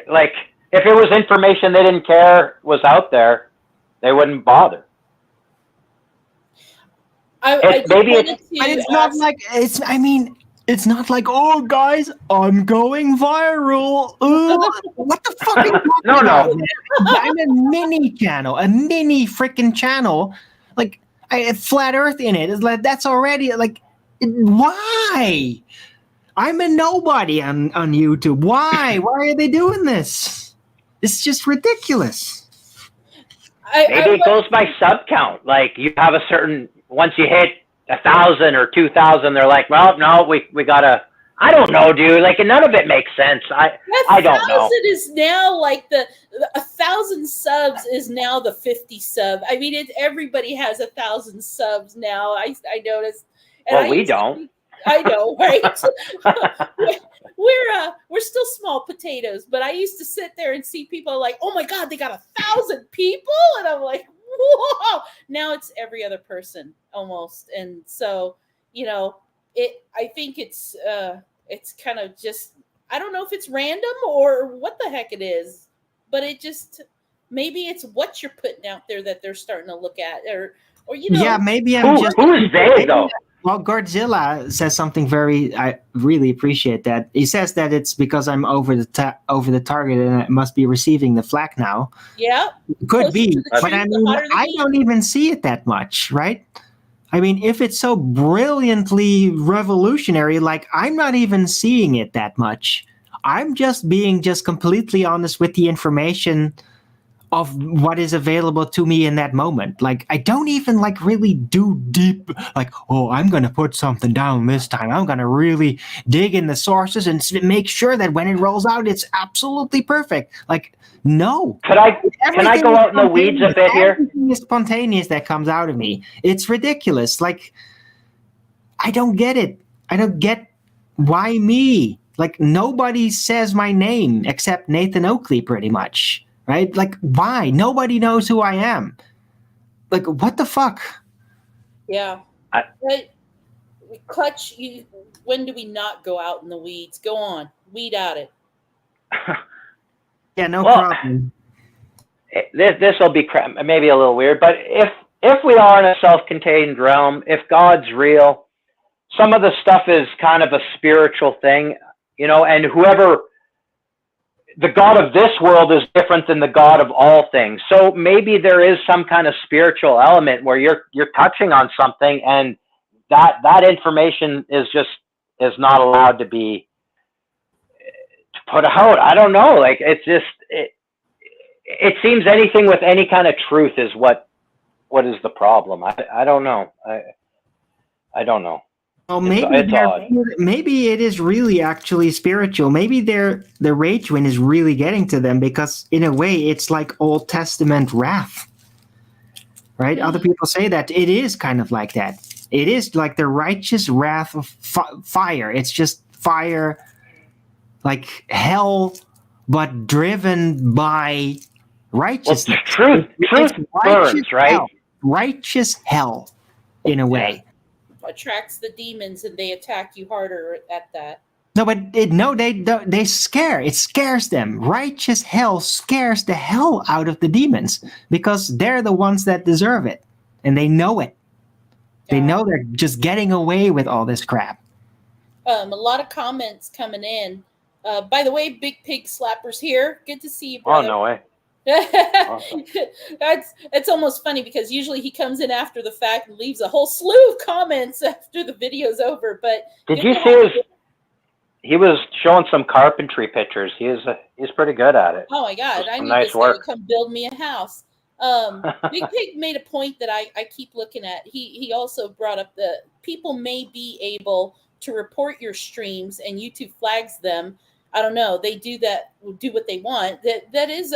like, if it was information they didn't care was out there, they wouldn't bother. It's not like it's. I mean, it's not like, oh, guys, I'm going viral. What the fuck? No. I'm a mini channel, a mini freaking channel. Like, I have Flat Earth in it. It's like, that's already like, why? I'm a nobody on YouTube. Why? Why are they doing this? It's just ridiculous. Maybe it goes by sub count. Like, you have a certain, once you hit 1,000 or 2,000, they're like, well, no, we gotta. I don't know, dude. Like, none of it makes sense. I don't know. 1,000 is now like the 1,000 subs is now the 50 sub. I mean, everybody has 1,000 subs now. I noticed. And well, we don't. I know, right? We're still small potatoes, but I used to sit there and see people like, oh my God, they got 1,000 people, and I'm like, whoa! Now it's every other person almost, and so I think it's kind of just, I don't know if it's random or what the heck it is, but it just, maybe it's what you're putting out there that they're starting to look at, or yeah, maybe I'm just. Who is they though? Well, Godzilla says something I really appreciate that. He says that it's because I'm over the target and I must be receiving the flak now. Yeah. Could be. But I mean, I don't even see it that much, right? I mean, if it's so brilliantly revolutionary, like, I'm not even seeing it that much. I'm just being completely honest with the information of what is available to me in that moment. Like, I don't even really do deep, like, oh, I'm going to put something down this time. I'm going to really dig in the sources and make sure that when it rolls out, it's absolutely perfect. Like, no. Can I go out in the weeds a bit here? Everything is spontaneous that comes out of me. It's ridiculous. Like, I don't get it. I don't get why me. Like, nobody says my name except Nathan Oakley, pretty much. Right? Like, why? Nobody knows who I am. Like, what the fuck? Yeah. Clutch, when do we not go out in the weeds? Go on. Weed at it. Yeah, no problem. This will be maybe a little weird, but if we are in a self-contained realm, if God's real, some of the stuff is kind of a spiritual thing, and the God of this world is different than the God of all things. So maybe there is some kind of spiritual element where you're touching on something, and that information is not allowed to be put out. I don't know. Like, it's just it seems anything with any kind of truth is what is the problem. I don't know. I don't know. Well, maybe it is really actually spiritual. Maybe the rage wind is really getting to them, because in a way it's like Old Testament wrath, right? Other people say that it is kind of like that. It is like the righteous wrath of fire. It's just fire, like hell, but driven by righteousness. Well, truth burns, right? Hell, righteous hell, in a way. Attracts the demons and they attack you harder at that. No, but they scare. It scares them. Righteous hell scares the hell out of the demons, because they're the ones that deserve it, and they know it. They know they're just getting away with all this crap. A lot of comments coming in. By the way, Big Pig Slapper's here. Good to see you, brother. Oh, no way. It's almost funny because usually he comes in after the fact and leaves a whole slew of comments after the video's over. But did you see he was showing some carpentry pictures. He's pretty good at it. Oh my God, I need nice this guy work. to come build me a house. Big Pig made a point that I keep looking at. He also brought up that people may be able to report your streams and YouTube flags them. I don't know. They do what they want. That is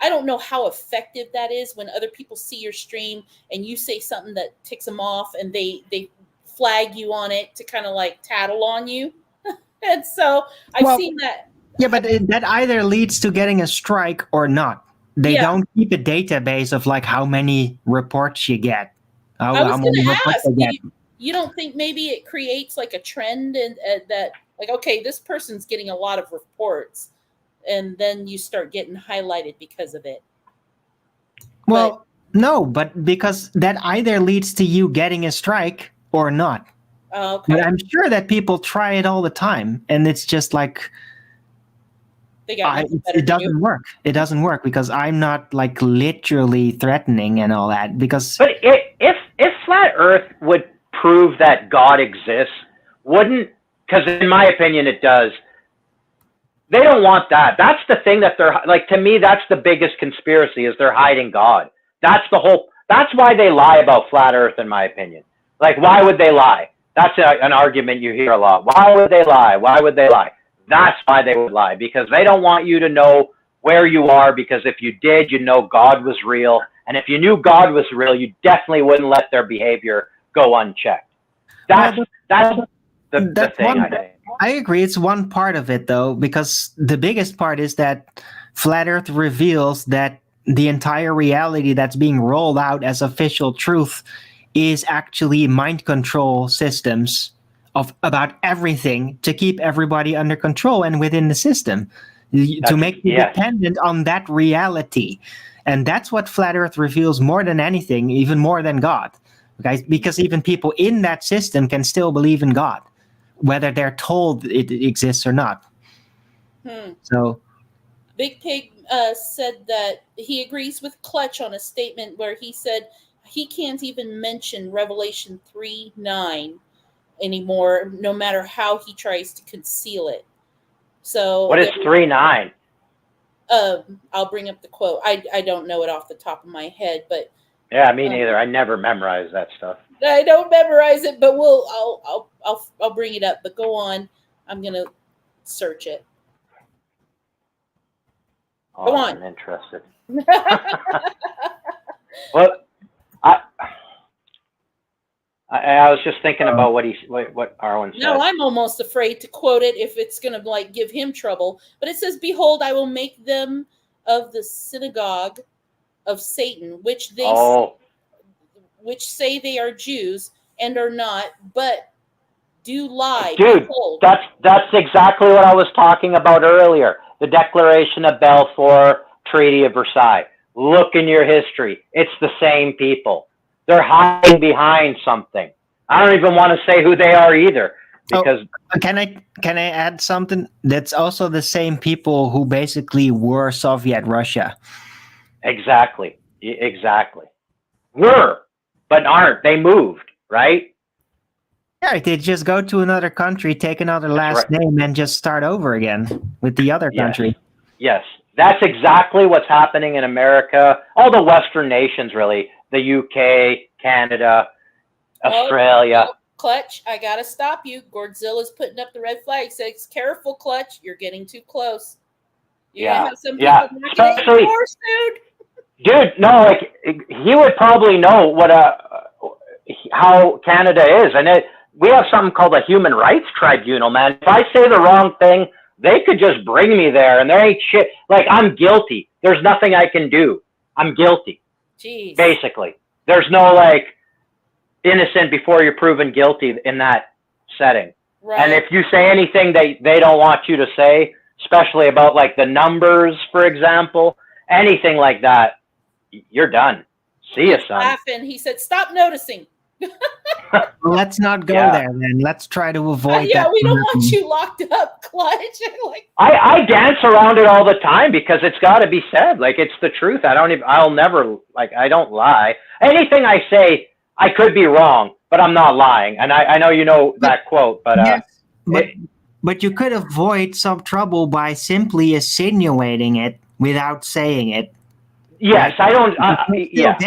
I don't know how effective that is when other people see your stream and you say something that ticks them off and they flag you on it to kind of like tattle on you. And so I've seen that. Yeah, but that either leads to getting a strike or not. They don't keep a database of like how many reports you get. I was going to ask, you don't think maybe it creates like a trend and that like, okay, this person's getting a lot of reports and then you start getting highlighted because of it? Well, no, but because that either leads to you getting a strike or not. Okay. But I'm sure that people try it all the time, and it's just like it doesn't work. It doesn't work because I'm not like literally threatening and all that. Because but if flat Earth would prove that God exists, wouldn't? Because in my opinion, it does. They don't want that. That's the thing that they're like. To me, that's the biggest conspiracy: is they're hiding God. That's why they lie about flat Earth, in my opinion. Like, why would they lie? That's an argument you hear a lot. Why would they lie? Why would they lie? That's why they would lie, because they don't want you to know where you are, because if you did, you'd know God was real. And if you knew God was real, you definitely wouldn't let their behavior go unchecked. That's the thing, I think. I agree. It's one part of it, though, because the biggest part is that Flat Earth reveals that the entire reality that's being rolled out as official truth is actually mind control systems about everything to keep everybody under control and within the system, to make you dependent on that reality. And that's what Flat Earth reveals more than anything, even more than God. Okay? Because even people in that system can still believe in God, whether they're told it exists or not. So Big Pig said that he agrees with Clutch on a statement where he said he can't even mention Revelation 3:9 anymore, no matter how he tries to conceal it. So what is 3:9? I'll bring up the quote. I don't know it off the top of my head, but yeah, me neither. I never memorize that stuff. I don't memorize it, but I'll bring it up. But go on. I'm gonna search it. Oh, go on. I'm interested. Well, I was just thinking about what Arwen said. No, I'm almost afraid to quote it if it's going to like give him trouble. But it says, "Behold, I will make them of the synagogue of Satan, which say they are Jews and are not, but do lie." Dude, Behold. that's exactly what I was talking about earlier. The Declaration of Balfour, Treaty of Versailles. Look in your history. It's the same people. They're hiding behind something. I don't even want to say who they are either, because can I add something? That's also the same people who basically were Soviet Russia. Exactly. Were, but aren't. They moved, right? Yeah, they just go to another country, take another last name, and just start over again with the other country. Yes. That's exactly what's happening in America. All the Western nations, really. The UK, Canada, Australia. Clutch, I got to stop you. Gordzilla's putting up the red flag. Says, careful, Clutch. You're getting too close. Especially, dude, no, like, he would probably know how Canada is. And we have something called a human rights tribunal, man. If I say the wrong thing, they could just bring me there, and there ain't shit. Like, I'm guilty. There's nothing I can do. I'm guilty. Jeez. Basically. There's no, like, innocent before you're proven guilty in that setting. Right. And if you say anything they don't want you to say, especially about, like, the numbers, for example, anything like that, you're done. See you, son. Laughing. He said, stop noticing. Let's not go there then. Let's try to avoid yeah, that. we don't want you locked up, Clutch. Like, I dance around it all the time because it's got to be said. Like, it's the truth. I'll never, like, I don't lie. Anything I say, I could be wrong, but I'm not lying. And I know you know that quote, but yes, but you could avoid some trouble by simply insinuating it without saying it. Yes, right? I don't. Yeah.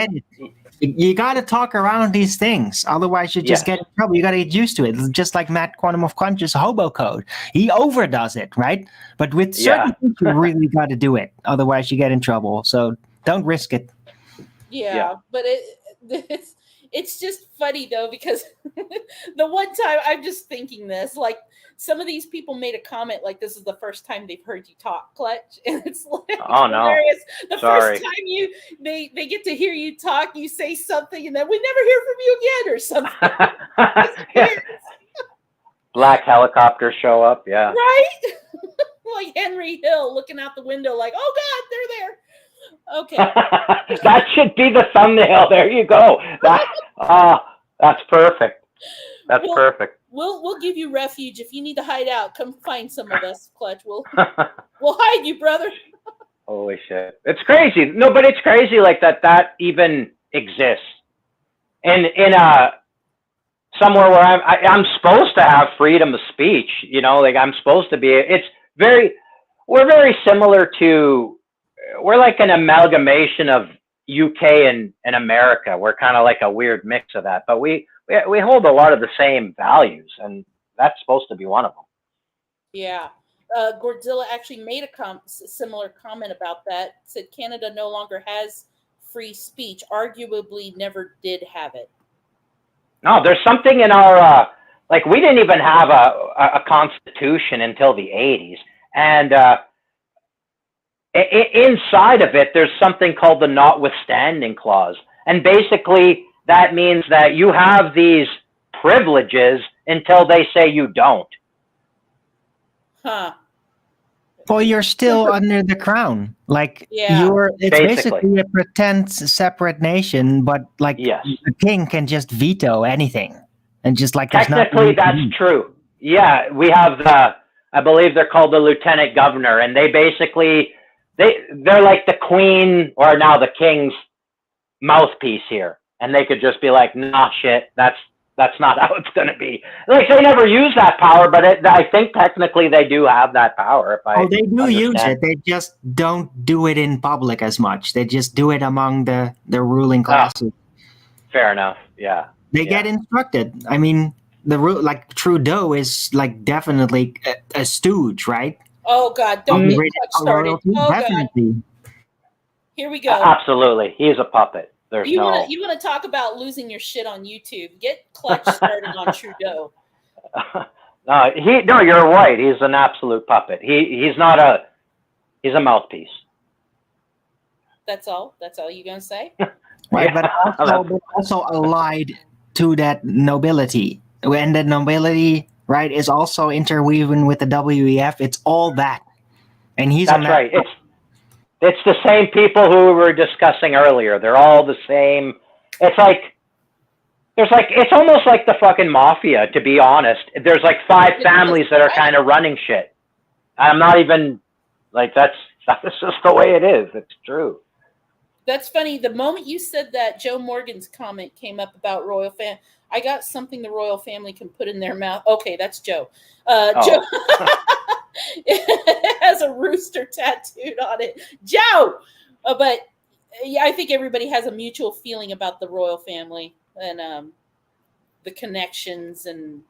You got to talk around these things. Otherwise, you just get in trouble. You got to get used to it. It's just like Matt Quantum of Conscious hobo code. He overdoes it, right? But with certain things, you really got to do it. Otherwise, you get in trouble. So don't risk it. Yeah. But it's just funny, though, because the one time I'm just thinking this, like, some of these people made a comment like this is the first time they've heard you talk, Clutch, and it's like hilarious. The first time they get to hear you talk, you say something, and then we never hear from you again or something. Black helicopters show up, right? Like Henry Hill looking out the window, like, oh God, they're there. Okay, that should be the thumbnail. There you go. That's perfect. That's perfect. We'll give you refuge if you need to hide out. Come find some of us, Clutch. We'll hide you, brother. Holy shit! It's crazy. No, but it's crazy like that even exists. And in somewhere where I'm supposed to have freedom of speech. You know, like I'm supposed to be. We're very similar to. We're like an amalgamation of UK and America. We're kind of like a weird mix of that, but we hold a lot of the same values, and that's supposed to be one of them. Yeah. Godzilla actually made a similar comment about that. Said Canada no longer has free speech. Arguably never did have it. No, there's something in our, like we didn't even have a constitution until the 80s. And inside of it, there's something called the notwithstanding clause. And basically, that means that you have these privileges until they say you don't. Huh. Well, you're still under the crown. Like it's basically a pretend separate nation, but like the king can just veto anything. And just like technically that's true. Yeah, we have I believe they're called the lieutenant governor, and they basically they're like the queen or now the king's mouthpiece here. And they could just be like, nah, shit, that's not how it's going to be. Like, they never use that power, but I think technically they do have that power. They do use it. They just don't do it in public as much. They just do it among the ruling classes. Fair enough, yeah. They get instructed. I mean, like Trudeau is like definitely a stooge, right? Oh, God, don't get started. Oh, definitely. God. Here we go. Absolutely. He's a puppet. You want to talk about losing your shit on YouTube? Get Clutch started on Trudeau. No, you're right. He's an absolute puppet. He's a mouthpiece. That's all you're gonna say? Right, but also allied to that nobility. When the nobility, right, is also interweaving with the WEF, it's all that. And that's right. It's the same people who we were discussing earlier. They're all the same. It's almost like the fucking mafia, to be honest. There's like 5 families that are kind of running shit. I'm not even like, that's just the way it is. It's true. That's funny. The moment you said that, Joe Morgan's comment came up about royal family. I got something the royal family can put in their mouth. Okay, that's Joe. Joe. It has a rooster tattooed on it. Joe! But yeah, I think everybody has a mutual feeling about the royal family and the connections and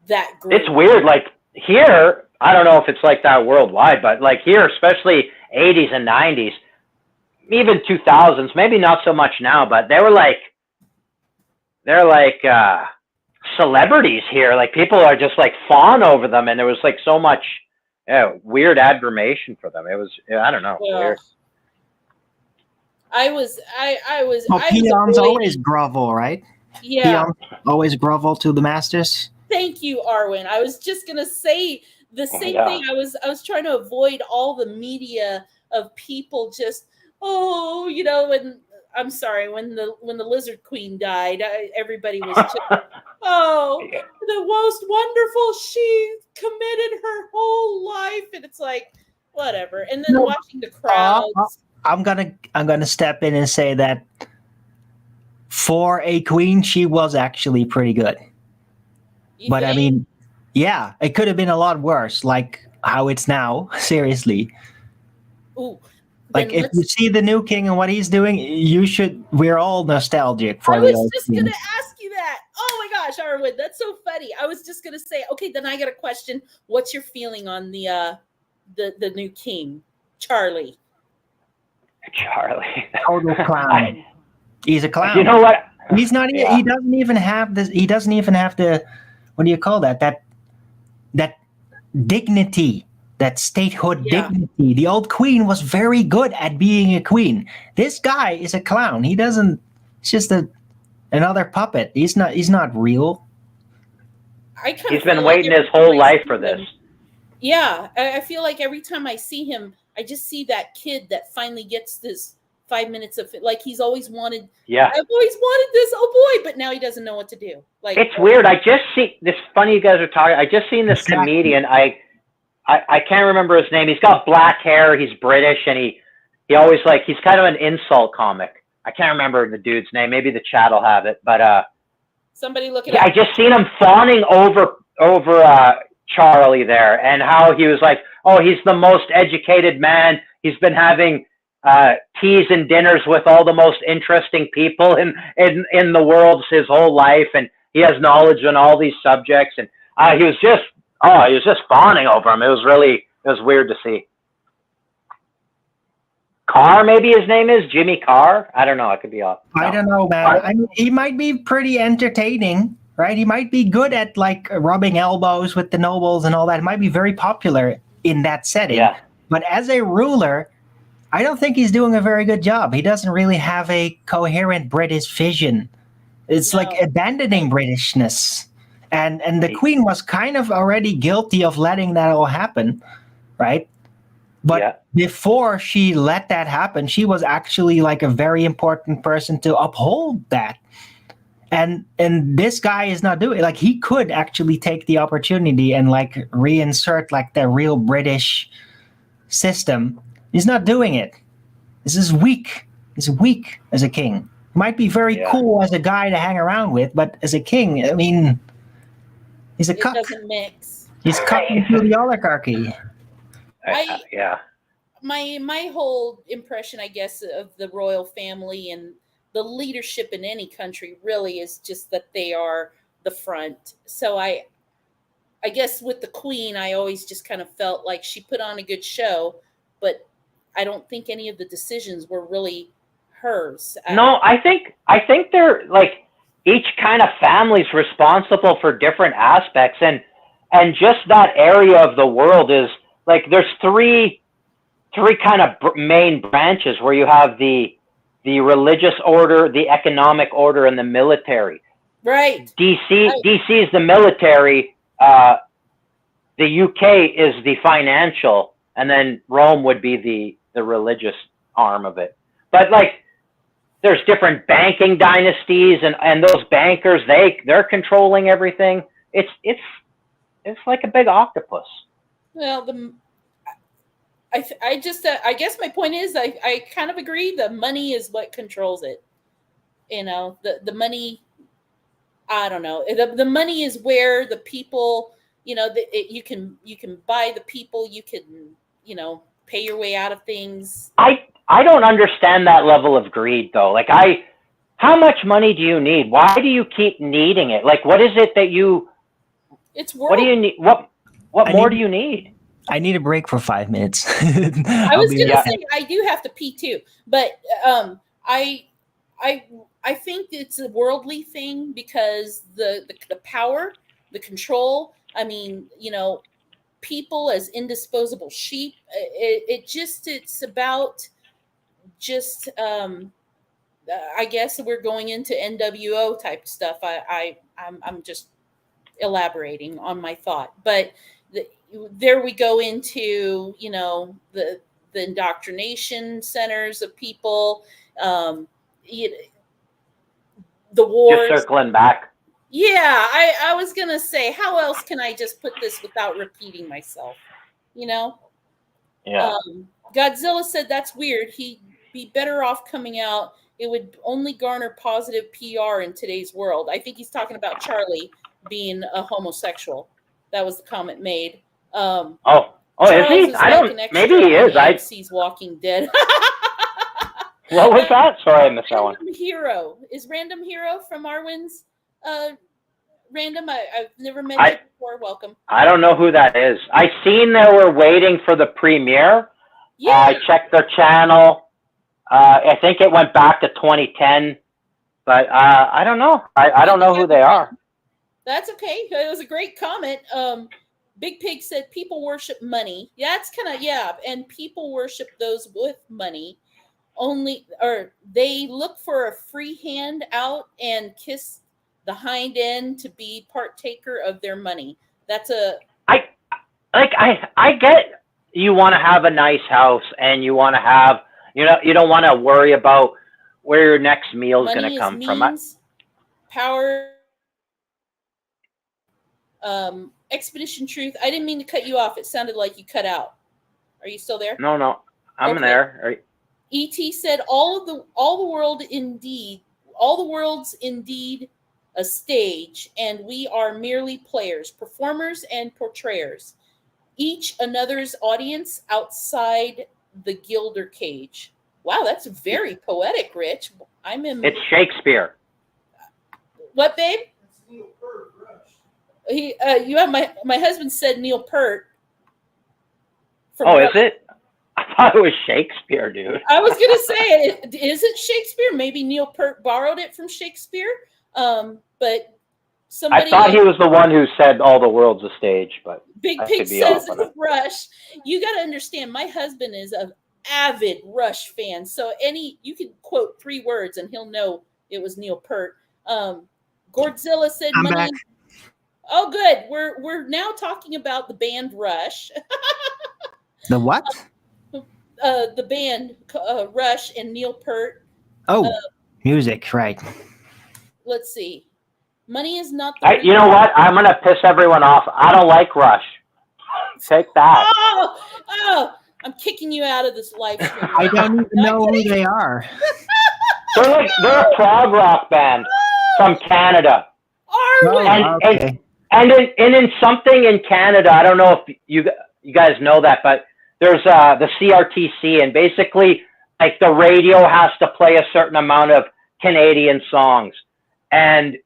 that group. It's weird. Like here, I don't know if it's like that worldwide, but like here, especially 80s and 90s, even 2000s, maybe not so much now, but they're like celebrities here. Like people are just like fawn over them, and there was like so much weird admiration for them. It was, I don't know. Yeah. Weird. I was peons always grovel, right? Yeah. Peons always grovel to the masters. Thank you, Arwen. I was just gonna say the same thing. I was trying to avoid all the media of people just, and I'm sorry, when the Lizard Queen died, everybody was just, oh, the most wonderful. She committed her whole life, and it's like, whatever. And then watching the crowds. I'm gonna step in and say that for a queen, she was actually pretty good. But I mean, yeah, it could have been a lot worse, like how it's now. Seriously. Ooh. Like if you see the new king and what he's doing, we're all nostalgic for the old I was just king. gonna ask you that. Oh my gosh, Arwen, that's so funny. I was just gonna say, okay, then I got a question. What's your feeling on the new king, Charlie? Charlie. Total clown. He's a clown. You know what? He's not. Yeah. He doesn't even have this. He doesn't even have the. What do you call that? That dignity. That statehood dignity. The old queen was very good at being a queen. This guy is a clown. He doesn't. It's just another puppet. He's not real. He's been waiting his whole life for this. Yeah, I feel like every time I see him, I just see that kid that finally gets this 5 minutes of it. Like he's always wanted. Yeah, I've always wanted this. Oh boy, but now he doesn't know what to do. Like it's weird. I just see this. Funny you guys are talking. I just seen this comedian. I can't remember his name. He's got black hair. He's British, and he always he's kind of an insult comic. I can't remember the dude's name. Maybe the chat will have it. But somebody look it up. I just seen him fawning over Charlie there, and how he was like, oh, he's the most educated man. He's been having teas and dinners with all the most interesting people in the world his whole life, and he has knowledge on all these subjects. And he was just fawning over him. It was weird to see. Carr, maybe his name is Jimmy Carr. I don't know. I could be off. I don't know, man. I mean, he might be pretty entertaining, right? He might be good at rubbing elbows with the nobles and all that. It might be very popular in that setting. Yeah. But as a ruler, I don't think he's doing a very good job. He doesn't really have a coherent British vision. It's like abandoning Britishness. And the queen was kind of already guilty of letting that all happen, right? But before she let that happen, she was actually a very important person to uphold that. And this guy is not doing it. He could actually take the opportunity and reinsert the real British system. He's not doing it. This is weak. He's weak as a king. Might be very cool as a guy to hang around with, but as a king, I mean, he's a cuck. It doesn't mix. He's cucking through the oligarchy. My whole impression, I guess, of the royal family and the leadership in any country really is just that they are the front. So I guess with the queen, I always just kind of felt like she put on a good show, but I don't think any of the decisions were really hers. No, I think they're each kind of family's responsible for different aspects, and just that area of the world is there's three kind of main branches where you have the religious order, the economic order, and the military. Right. DC is the military. The UK is the financial, and then Rome would be the religious arm of it. But there's different banking dynasties, and those bankers, they're controlling everything. It's like a big octopus. Well, I guess my point is I kind of agree. The money is what controls it. The money. I don't know. The money is where the people. You can buy the people. You can pay your way out of things. I don't understand that level of greed though. How much money do you need? Why do you keep needing it? What is it that you? It's world. What do you need? What more do you need? I need a break for 5 minutes. I was going to say I do have to pee too, but I think it's a worldly thing because the power, the control. I mean, people as indisposable sheep. It's about just. I guess we're going into NWO type stuff. I'm just elaborating on my thought, but. There we go into the indoctrination centers of people, the wars. Just circling back. Yeah, I was gonna say, how else can I just put this without repeating myself? Yeah. Godzilla said that's weird. He'd be better off coming out. It would only garner positive PR in today's world. I think he's talking about Charlie being a homosexual. That was the comment made. Is he? I don't. Maybe he is. He's Walking Dead. What was that? Sorry, I missed that one. Random Hero is Random Hero from Arwen's. Random. I've never met you before. Welcome. I don't know who that is. I seen they were waiting for the premiere. Yeah. I checked their channel. I think it went back to 2010, but I don't know. I don't know who they are. That's okay. It was a great comment. Big Pig said people worship money. Yeah, that's kind of, and people worship those with money. They look for a free hand out and kiss the hind end to be partaker of their money. That's I get you want to have a nice house and you want to have, you don't want to worry about where your next meal is going to come from. Power. Expedition Truth. I didn't mean to cut you off. It sounded like you cut out. Are you still there? No, I'm there. E.T. said all the world's indeed a stage, and we are merely players, performers, and portrayers. Each another's audience outside the gilder cage. Wow, that's very poetic, Rich. It's Shakespeare. What, babe? It's Neil Peart, Rush. You have my husband said Neil Peart. Is it? I thought it was Shakespeare, dude. I was gonna say, is it Shakespeare? Maybe Neil Peart borrowed it from Shakespeare. But somebody. I thought he was the one who said all the world's a stage, but Big Pig says it's Rush. You got to understand, my husband is an avid Rush fan, so you could quote 3 words and he'll know it was Neil Peart. Gordzilla said I'm money. back. Oh, good. We're now talking about the band Rush. The what? The band Rush and Neil Peart. Music, right? Let's see. Money is not you know what? I'm going to piss everyone off. I don't like Rush. Take that. Oh, I'm kicking you out of this live stream. I don't even know who they are. They're a prog rock band from Canada. Okay. And in something in Canada, I don't know if you guys know that, but there's the CRTC, and basically like the radio has to play a certain amount of Canadian songs. And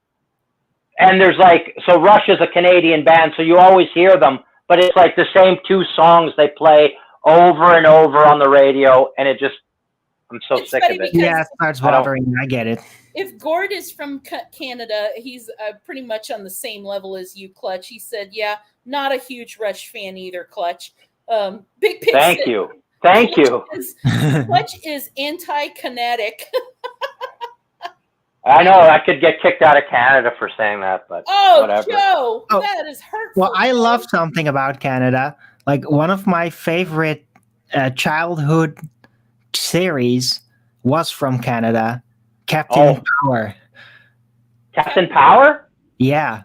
there's so Rush is a Canadian band, so you always hear them, but it's like the same 2 songs they play over and over on the radio, and I'm so sick of it. Yeah, it starts bothering me. I get it. If Gord is from Canada, he's pretty much on the same level as you, Clutch. He said, yeah, not a huge Rush fan either, Clutch. Big Pig Thank you. Clutch is anti-kinetic. I know I could get kicked out of Canada for saying that, but whatever. Joe, that is hurtful. Well, I love something about Canada. Like one of my favorite childhood series was from Canada, Captain Power. Captain Power? Yeah.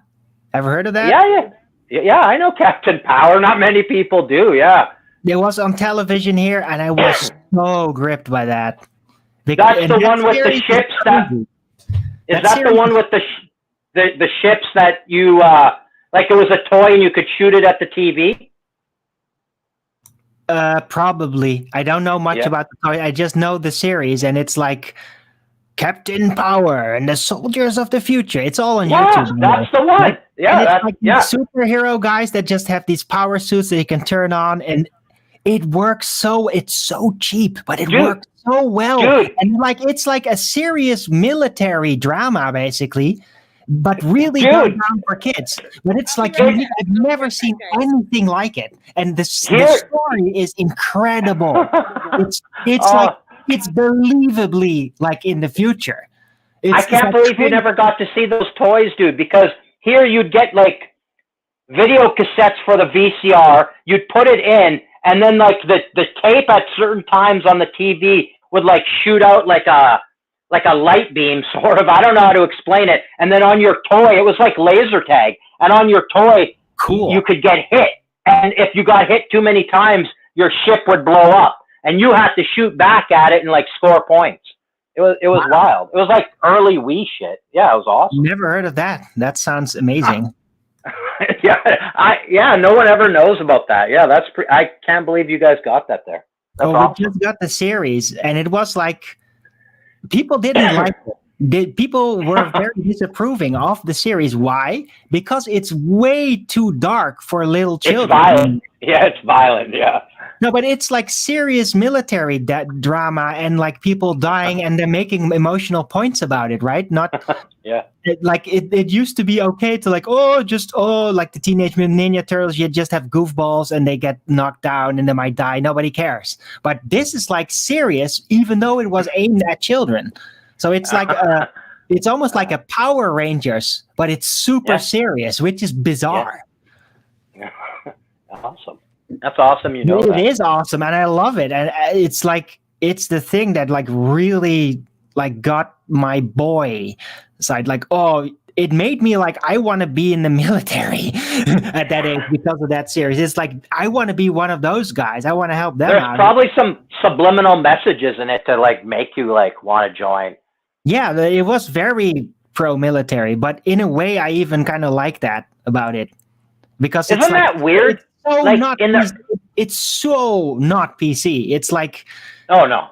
Ever heard of that? Yeah, I know Captain Power. Not many people do, yeah. It was on television here, and I was so gripped by that. That's the one with the ships that... Is that the one with the ships that you like it was a toy and you could shoot it at the TV? Probably. I don't know much about the toy. I just know the series, and it's like Captain Power and the Soldiers of the Future. It's all on YouTube. That's the one. These superhero guys that just have these power suits that you can turn on, and it works it's so cheap, but it works so well. And it's like a serious military drama, basically, but really done for kids. But it's like I've never seen anything like it. And the story is incredible. It's believably like in the future. I can't believe you never got to see those toys, dude, because here you'd get like video cassettes for the VCR, you'd put it in, and then like the tape at certain times on the TV would like shoot out like like a light beam, sort of. I don't know how to explain it. And then on your toy, it was like laser tag. And on your toy, Cool. you could get hit. And if you got hit too many times, your ship would blow up. And you had to shoot back at it and like score points. It was wild. It was like early Wii shit. Yeah, it was awesome. Never heard of that. That sounds amazing. Yeah, no one ever knows about that. Yeah, that's I can't believe you guys got that there. That's awesome. We just got the series, and it was like people didn't like it. People were very disapproving of the series. Why? Because it's way too dark for little children. It's violent. Yeah, it's violent. Yeah. No, but it's like serious military drama and like people dying and they're making emotional points about it, right? Not yeah. It used to be okay to like, like the Teenage Mutant Ninja Turtles, you just have goofballs and they get knocked down and they might die. Nobody cares. But this is like serious, even though it was aimed at children. So it's like it's almost like a Power Rangers, but it's super serious, which is bizarre. Yeah. Awesome. That's awesome. You know, it is awesome, and I love it. And it's like it's the thing that like really like got my boy side. Like, oh, it made me like I want to be in the military at that age because of that series. It's like I want to be one of those guys. I want to help them out. There's probably some subliminal messages in it to like make you like want to join. Yeah, it was very pro-military, but in a way, I even kind of like that about it because isn't that weird? So like not it's so not PC. It's like oh no,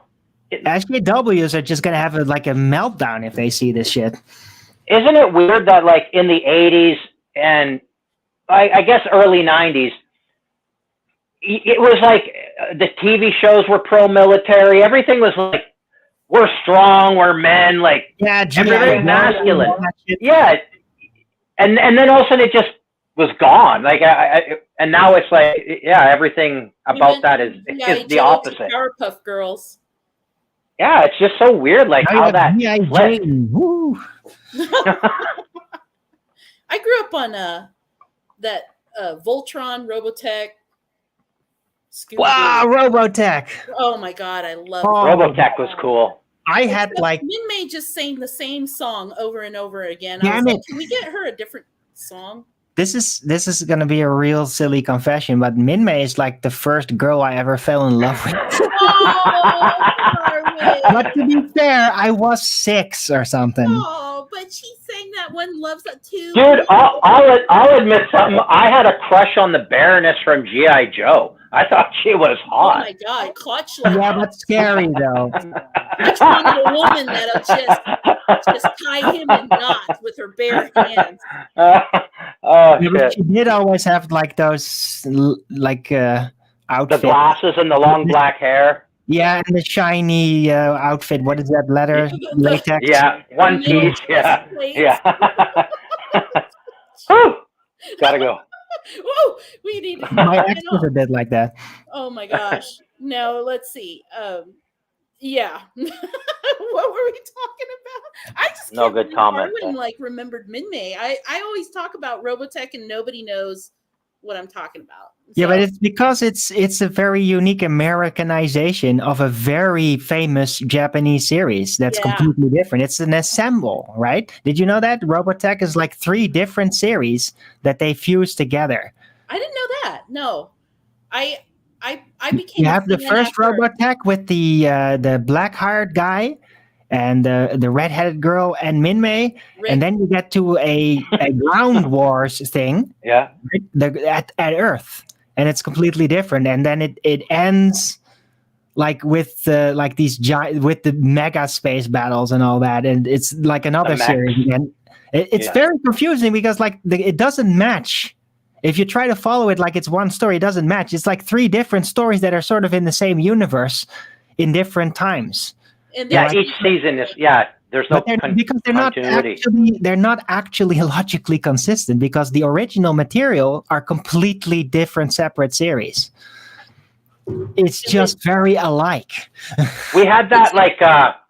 SJWs are just gonna have a meltdown if they see this shit. Isn't it weird that like in the 80s and I guess early 90s, it was like the TV shows were pro-military. Everything was like we're strong, we're men, like everything masculine. Yeah, and then all of a sudden it just was gone. Like and now it's like everything about that is the opposite. Powerpuff Girls. Yeah, it's just so weird, like how that. Woo. I grew up on that Voltron, Robotech. Wow, Robotech! Oh my god, I love Robotech was cool. I had like Minmay just sang the same song over and over again. Damn it. Can we get her a different song? This is gonna be a real silly confession, but Minmay is like the first girl I ever fell in love with. But to be fair, I was 6 or something. Oh, but she sang that one "Loves That Too." Dude, I'll admit something. I had a crush on the Baroness from G.I. Joe. I thought she was hot. Oh my god, clutch! Yeah, that's scary though. I just wanted a woman that'll just tie him in knots with her bare hands. Shit. She did always have like those outfits. The glasses and the long black hair. Yeah, and the shiny outfit. What is that leather? Latex? Yeah, one piece. Yeah. Whew. Gotta go. Whoa, we need. My ex was a bit like that. Oh my gosh. No, let's see. Yeah. What were we talking about? I just no good comment. Arwen remembered Minmay. I always talk about Robotech and nobody knows what I'm talking about. Yeah, but it's because it's a very unique Americanization of a very famous Japanese series that's completely different. It's an ensemble, right? Did you know that Robotech is like 3 different series that they fuse together? I didn't know that. No, I became. You have the first Robotech with the black-haired guy and the red-headed girl and Minmay, and then you get to a Ground Wars thing. Yeah, right? At Earth. And it's completely different, and then it ends like with these giant with the mega space battles and all that, and it's like another series again. It's very confusing because it doesn't match. If you try to follow it like it's one story, it doesn't match. It's like 3 different stories that are sort of in the same universe in different times. And each season is There's no because they're not actually logically consistent because the original material are completely different separate series. It's just very alike. We had that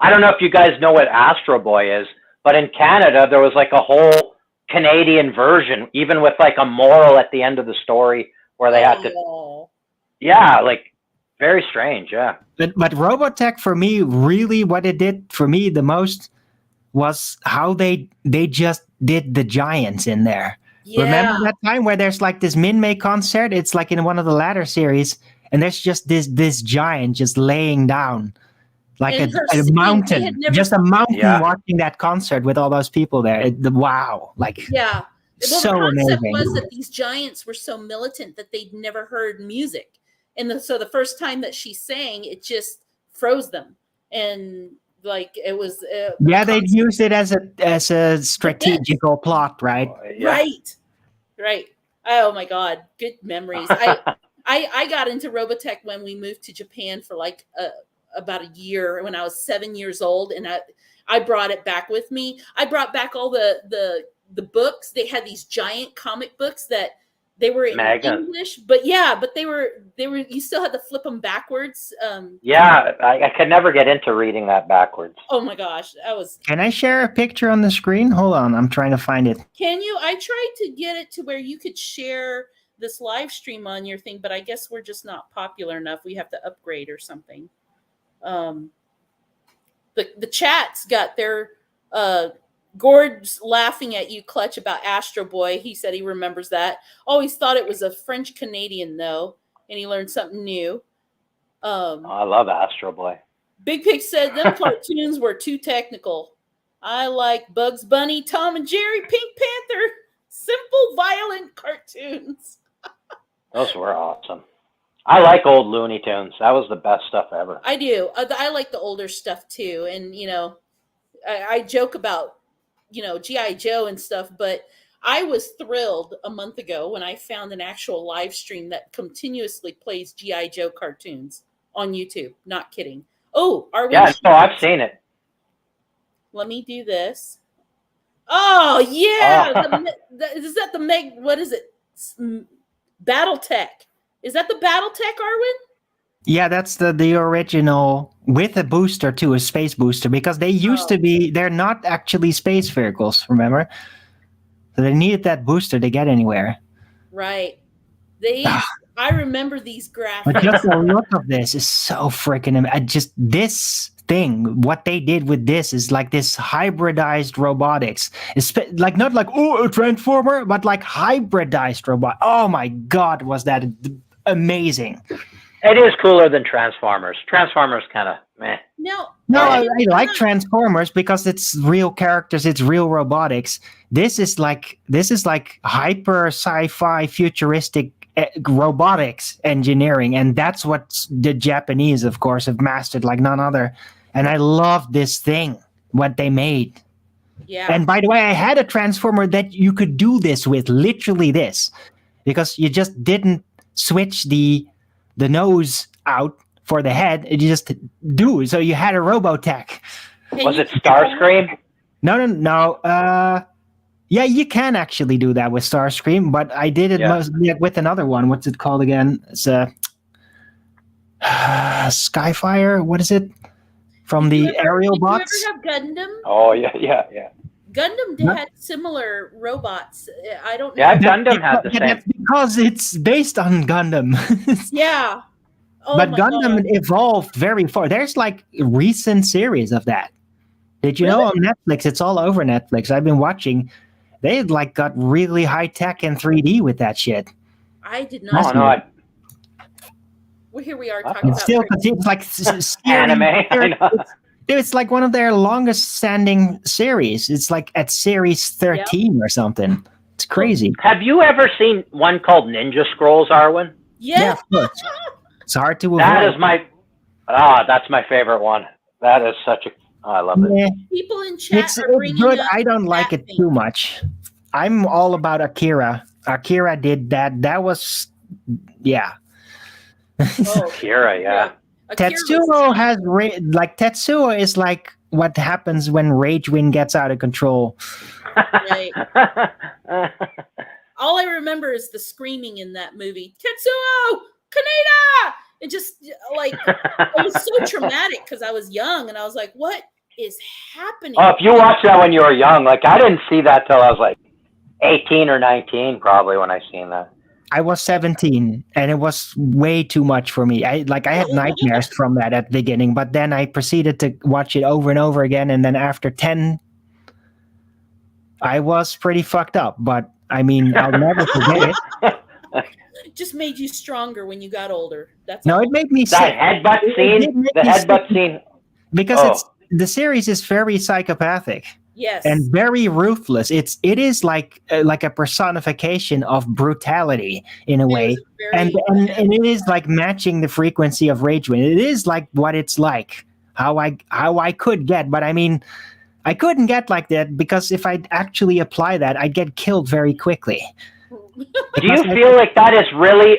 I don't know if you guys know what Astro Boy is, but in Canada there was like a whole Canadian version, even with like a moral at the end of the story where they had to Very strange, yeah. But Robotech for me, really, what it did for me the most was how they just did the giants in there. Yeah. Remember that time where there's like this Min-May concert? It's like in one of the latter series, and there's just this giant just laying down like And her a singing, they mountain, had never- just a mountain Yeah. watching that concert with all those people there. Wow, like Yeah. Well, so the concept amazing. was that these giants were so militant that they'd never heard music. And so the first time that she sang, it just froze them. And like it was Yeah, they used it as a strategical plot, right? Yeah. Right. Oh my God, good memories. I got into Robotech when we moved to Japan for like about a year when I was 7 years old, and I brought it back with me. I brought back all the books. They had these giant comic books that they were in English, but they were you still had to flip them backwards. Yeah, I could never get into reading that backwards. Oh my gosh, that was. Can I share a picture on the screen? Hold on, I'm trying to find it. Can you? I tried to get it to where you could share this live stream on your thing, but I guess we're just not popular enough. We have to upgrade or something. The chat's got their Gord's laughing at you, Clutch, about Astro Boy. He said he remembers that. Always thought it was a French Canadian though, and he learned something new. I love Astro Boy. Big Pig said them cartoons were too technical. I like Bugs Bunny, Tom and Jerry, Pink Panther, simple, violent cartoons. Those were awesome. I like old Looney Tunes. That was the best stuff ever. I do. I like the older stuff too, and I joke about G.I. Joe and stuff, but I was thrilled a month ago when I found an actual live stream that continuously plays G.I. Joe cartoons on YouTube. Not kidding. Oh, are we? Yeah, no, I've seen it. Let me do this. Oh yeah, is that the Meg? What is it? BattleTech. Is that the BattleTech, Arwen? Yeah, that's the original with a booster too, a space booster, because they used to be, they're not actually space vehicles, remember? So they needed that booster to get anywhere. Right. I remember these graphics. But just the look of this is so freaking, just this thing, what they did with this is like this hybridized robotics. It's like not like, oh, a transformer, but like hybridized robot. Oh my God, was that amazing. It is cooler than Transformers. Transformers kind of meh. No, I like Transformers because it's real characters, it's real robotics. This is like hyper sci-fi futuristic robotics engineering, and that's what the Japanese, of course, have mastered like none other. And I love this thing, what they made. Yeah. And by the way, I had a Transformer that you could do this with, literally this, because you just didn't switch the nose out for the head. You just do. So you had a Robotech. Was it Starscream? No. Yeah, you can actually do that with Starscream, but I did it with another one. What's it called again? It's Skyfire. What is it? From the aerial bots? Did you ever have Gundam? Oh, yeah. Gundam had similar robots. I don't know. Yeah, Gundam had the same. That's because it's based on Gundam. Yeah. Oh, but my Gundam God. evolved very far. There's like recent series of that. Did you know on Netflix? It's all over Netflix. I've been watching. They like got really high tech and 3D with that shit. I did not. Oh, no. Well, here we are talking It's about. still it's like Anime. I know. It's like one of their longest standing series. It's like at series 13 or something. It's crazy. Have you ever seen one called Ninja Scrolls, Arwen? Yeah. of course. It's hard to avoid. That is that's my favorite one. That is such a, I love it. Yeah, People in chat it's are bringing good. up I don't like it that too thing. much. I'm all about Akira. Akira did that. That was, yeah. Oh, Kira, yeah. Akira Tetsuo has Tetsuo is like what happens when Ragewind gets out of control. Right. All I remember is the screaming in that movie. Tetsuo! Kaneda! It just like it was so traumatic because I was young and I was like, what is happening? Oh, if you watched that when you were young, like I didn't see that till I was like 18 or 19 probably when I seen that. I was 17 and it was way too much for me. I had nightmares from that at the beginning, but then I proceeded to watch it over and over again. And then after 10, I was pretty fucked up, but I mean, I'll never forget it. It just made you stronger when you got older. That's No, all. it made me That sick. headbutt It scene. did make The me sick headbutt scene. because Oh. the series is very psychopathic Yes. and very ruthless. It is like a personification of brutality in a It way. was very, And it is like matching the frequency of Ragewin. It is like what it's like, how I could get, but I mean, I couldn't get like that because if I actually apply that, I'd get killed very quickly. Do you feel like that is really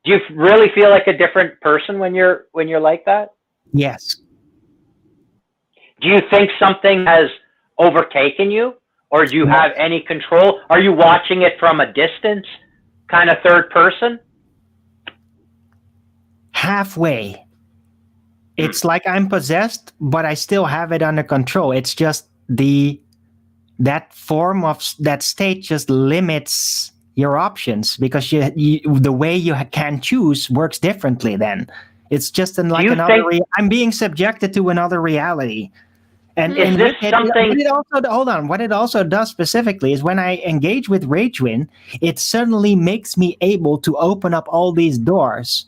do you really feel like a different person when you're like that? Yes. Do you think something has overtaken you, or do you have any control? Are you watching it from a distance, kind of third person? Halfway. It's like I'm possessed, but I still have it under control. It's just that form of that state just limits your options because the way you can choose works differently. Then it's just I'm being subjected to another reality. And Is this something? What it also does specifically is when I engage with Ragewin, it suddenly makes me able to open up all these doors.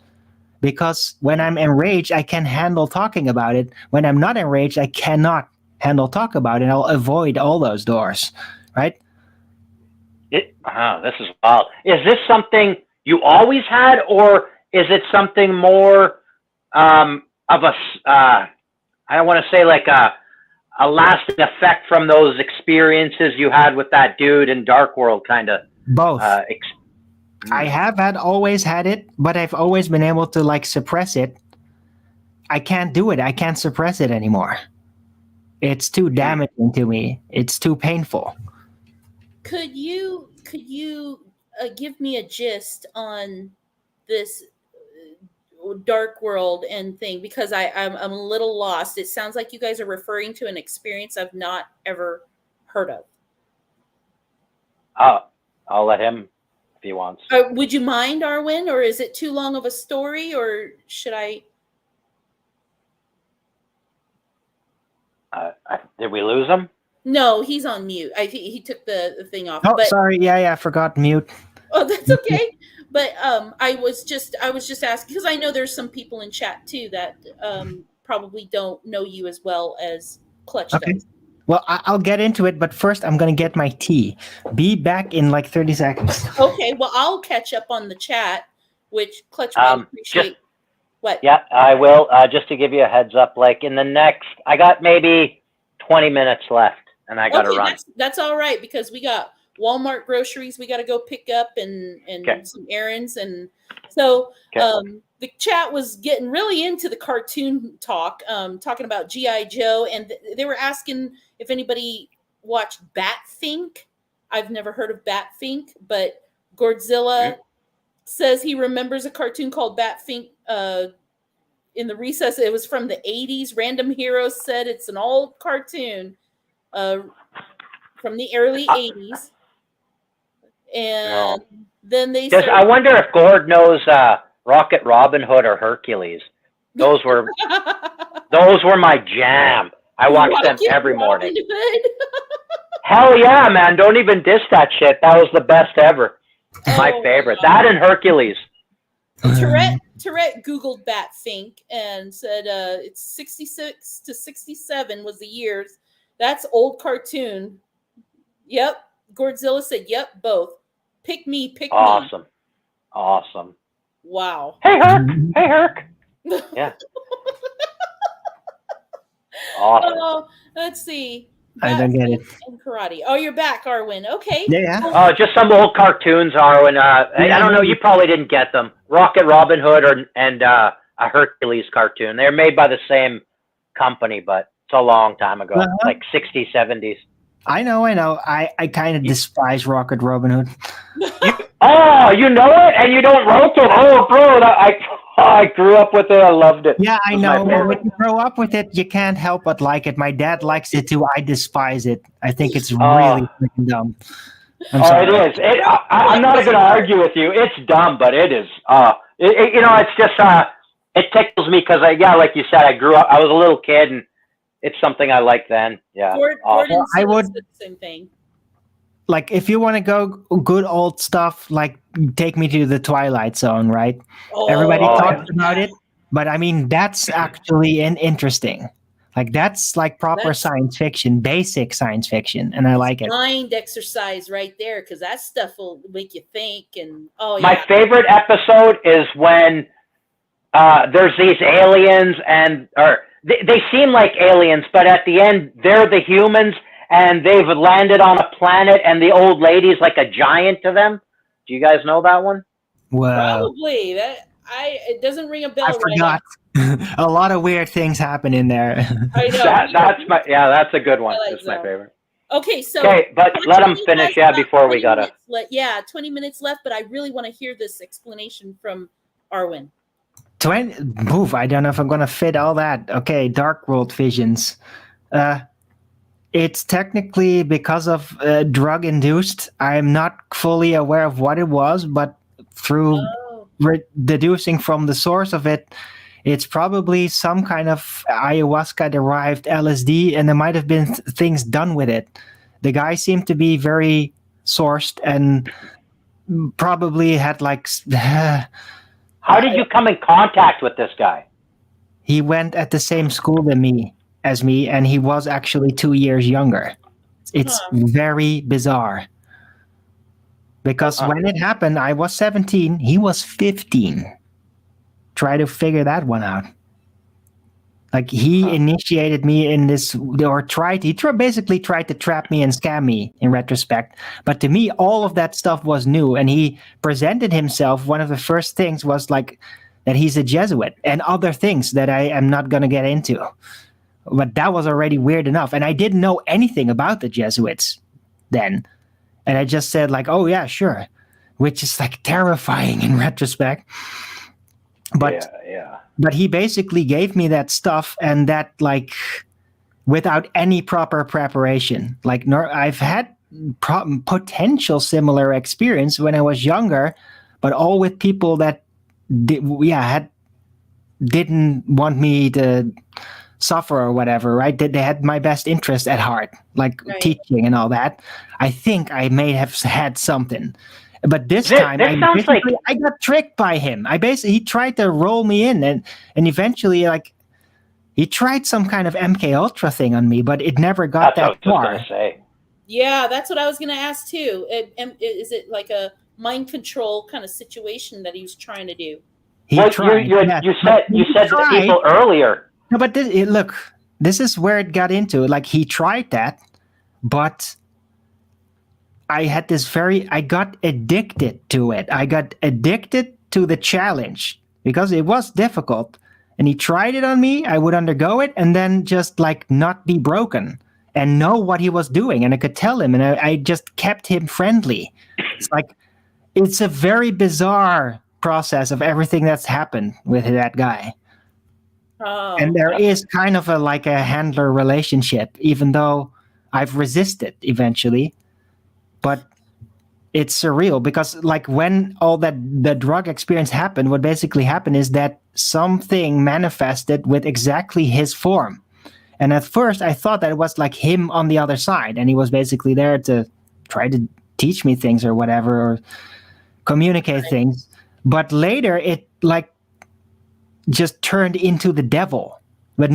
Because when I'm enraged, I can handle talking about it. When I'm not enraged, I cannot handle talk about it. I'll avoid all those doors, right? This is wild. Is this something you always had, or is it something more of a, I don't want to say like a lasting effect from those experiences you had with that dude in Dark World, kind of? Both. I have always had it, but I've always been able to like suppress it. I can't do it. I can't suppress it anymore. It's too damaging to me. It's too painful. Could you give me a gist on this Dark World and thing, because I'm a little lost. It sounds like you guys are referring to an experience I've not ever heard of. I'll let him if he wants. Would you mind, Arwen, or is it too long of a story, or should I? Did we lose him? No, he's on mute. He took the thing off. Oh, sorry. Yeah, I forgot mute. Oh, that's okay. But I was just asking because I know there's some people in chat too that probably don't know you as well as Clutch does. Well, I'll get into it, but first I'm going to get my tea. Be back in like 30 seconds. Okay, well, I'll catch up on the chat, which Clutch might appreciate. What? Yeah, I will. Just to give you a heads up, like in the next, I got maybe 20 minutes left, and I got to run. That's all right, because we got Walmart groceries we got to go pick up and some errands. And so the chat was getting really into the cartoon talk, talking about G.I. Joe, and they were asking if anybody watched Batfink. I've never heard of Batfink, but Godzilla says he remembers a cartoon called Batfink in the recess. It was from the 80s. Random Heroes said it's an old cartoon from the early 80s. And then they said, I wonder if Gord knows Rocket Robin Hood or Hercules. Those were my jam. I watched them every morning. Hell yeah, man. Don't even diss that shit. That was the best ever. My favorite. That and Hercules. Tourette Googled Batfink and said it's 66 to 67 was the years. That's old cartoon. Yep. Godzilla said, yep, both. Pick me. Awesome. Wow. Hey, Herc. Yeah. Awesome. Let's see. I don't get it. And karate. Oh, you're back, Arwen. Okay. Yeah. Oh, just some old cartoons, Arwen. I don't know. You probably didn't get them. Rocket Robin Hood and a Hercules cartoon. They're made by the same company, but it's a long time ago, like 60s, 70s. I know. I kind of despise Rocket Robin Hood. You know it, and you don't roast it. Oh, bro, I grew up with it. I loved it. Yeah, I know. When you grow up with it, you can't help but like it. My dad likes it too. I despise it. I think it's really freaking dumb. I'm Oh, sorry. it is. I'm not going to argue with you. It's dumb, but it is. It's just it tickles me because yeah, like you said, I grew up. I was a little kid, and it's something I liked then. Yeah. Gordon I said would- the same thing. Like, if you want to go good old stuff, like take me to the Twilight Zone, right? Everybody Oh, talks about it, but I mean, that's actually interesting. Like, that's like proper That's- science fiction, basic science fiction, and I like it. Mind exercise right there, because that stuff will make you think. And My favorite episode is when there's these aliens, or they seem like aliens, but at the end they're the humans, and they've landed on a planet, and the old lady's like a giant to them. Do you guys know that one? Wow. probably it doesn't ring a bell. I right forgot. A lot of weird things happen in there. now. I know. That's a good one. Twilight That's my Zone. favorite. Okay, so Okay, but let them finish. Yeah, before we gotta. 20 minutes left, but I really want to hear this explanation from Arwen. 20 move. I don't know if I'm gonna fit all that. Okay, Dark World visions. It's technically because of drug induced. I'm not fully aware of what it was, but through deducing from the source of it, it's probably some kind of ayahuasca derived LSD, and there might have been things done with it. The guy seemed to be very sourced and probably had like. How did you come in contact with this guy? He went at the same school as me, and he was actually 2 years younger. It's very bizarre. Because when it happened, I was 17, he was 15. Try to figure that one out. Like, he initiated me in this, or basically tried to trap me and scam me in retrospect. But to me, all of that stuff was new, and he presented himself. One of the first things was like that he's a Jesuit, and other things that I am not going to get into. But that was already weird enough. And I didn't know anything about the Jesuits then. And I just said like, oh yeah, sure. Which is like terrifying in retrospect. But But he basically gave me that stuff, and that like without any proper preparation. Like I've had potential similar experience when I was younger, but all with people that didn't want me to suffer or whatever, right? They had my best interest at heart, like teaching and all that. I think I may have had something. But this time, I got tricked by him. He tried to roll me in, and eventually, like, he tried some kind of MK Ultra thing on me, but it never got that far. Yeah, that's what I was going to ask too. Is it like a mind control kind of situation that he was trying to do? You said to people earlier. No, but look, this is where it got into. Like, he tried that, but I got addicted to it. I got addicted to the challenge because it was difficult. And he tried it on me. I would undergo it and then just like not be broken and know what he was doing. And I could tell him, and I just kept him friendly. It's like, it's a very bizarre process of everything that's happened with that guy. And there is kind of a handler relationship, even though I've resisted eventually. But it's surreal because like when all the drug experience happened, what basically happened is that something manifested with exactly his form. And at first I thought that it was like him on the other side, and he was basically there to try to teach me things or whatever, or communicate things. But later it like just turned into the devil. But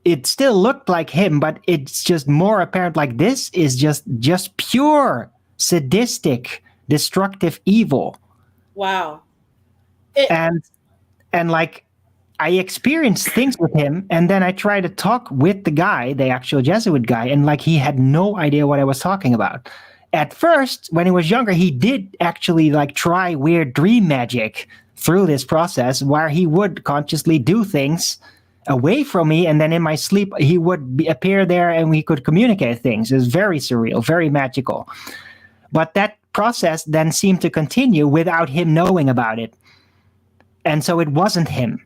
it still looked like him, but it's just more apparent like this is just pure sadistic, destructive evil. Wow. And like I experienced things with him, and then I tried to talk with the guy, the actual Jesuit guy, and like he had no idea what I was talking about. At first, when he was younger, he did actually like try weird dream magic through this process where he would consciously do things away from me, and then in my sleep he would appear there and we could communicate things. It was very surreal, very magical. But that process then seemed to continue without him knowing about it. And so it wasn't him.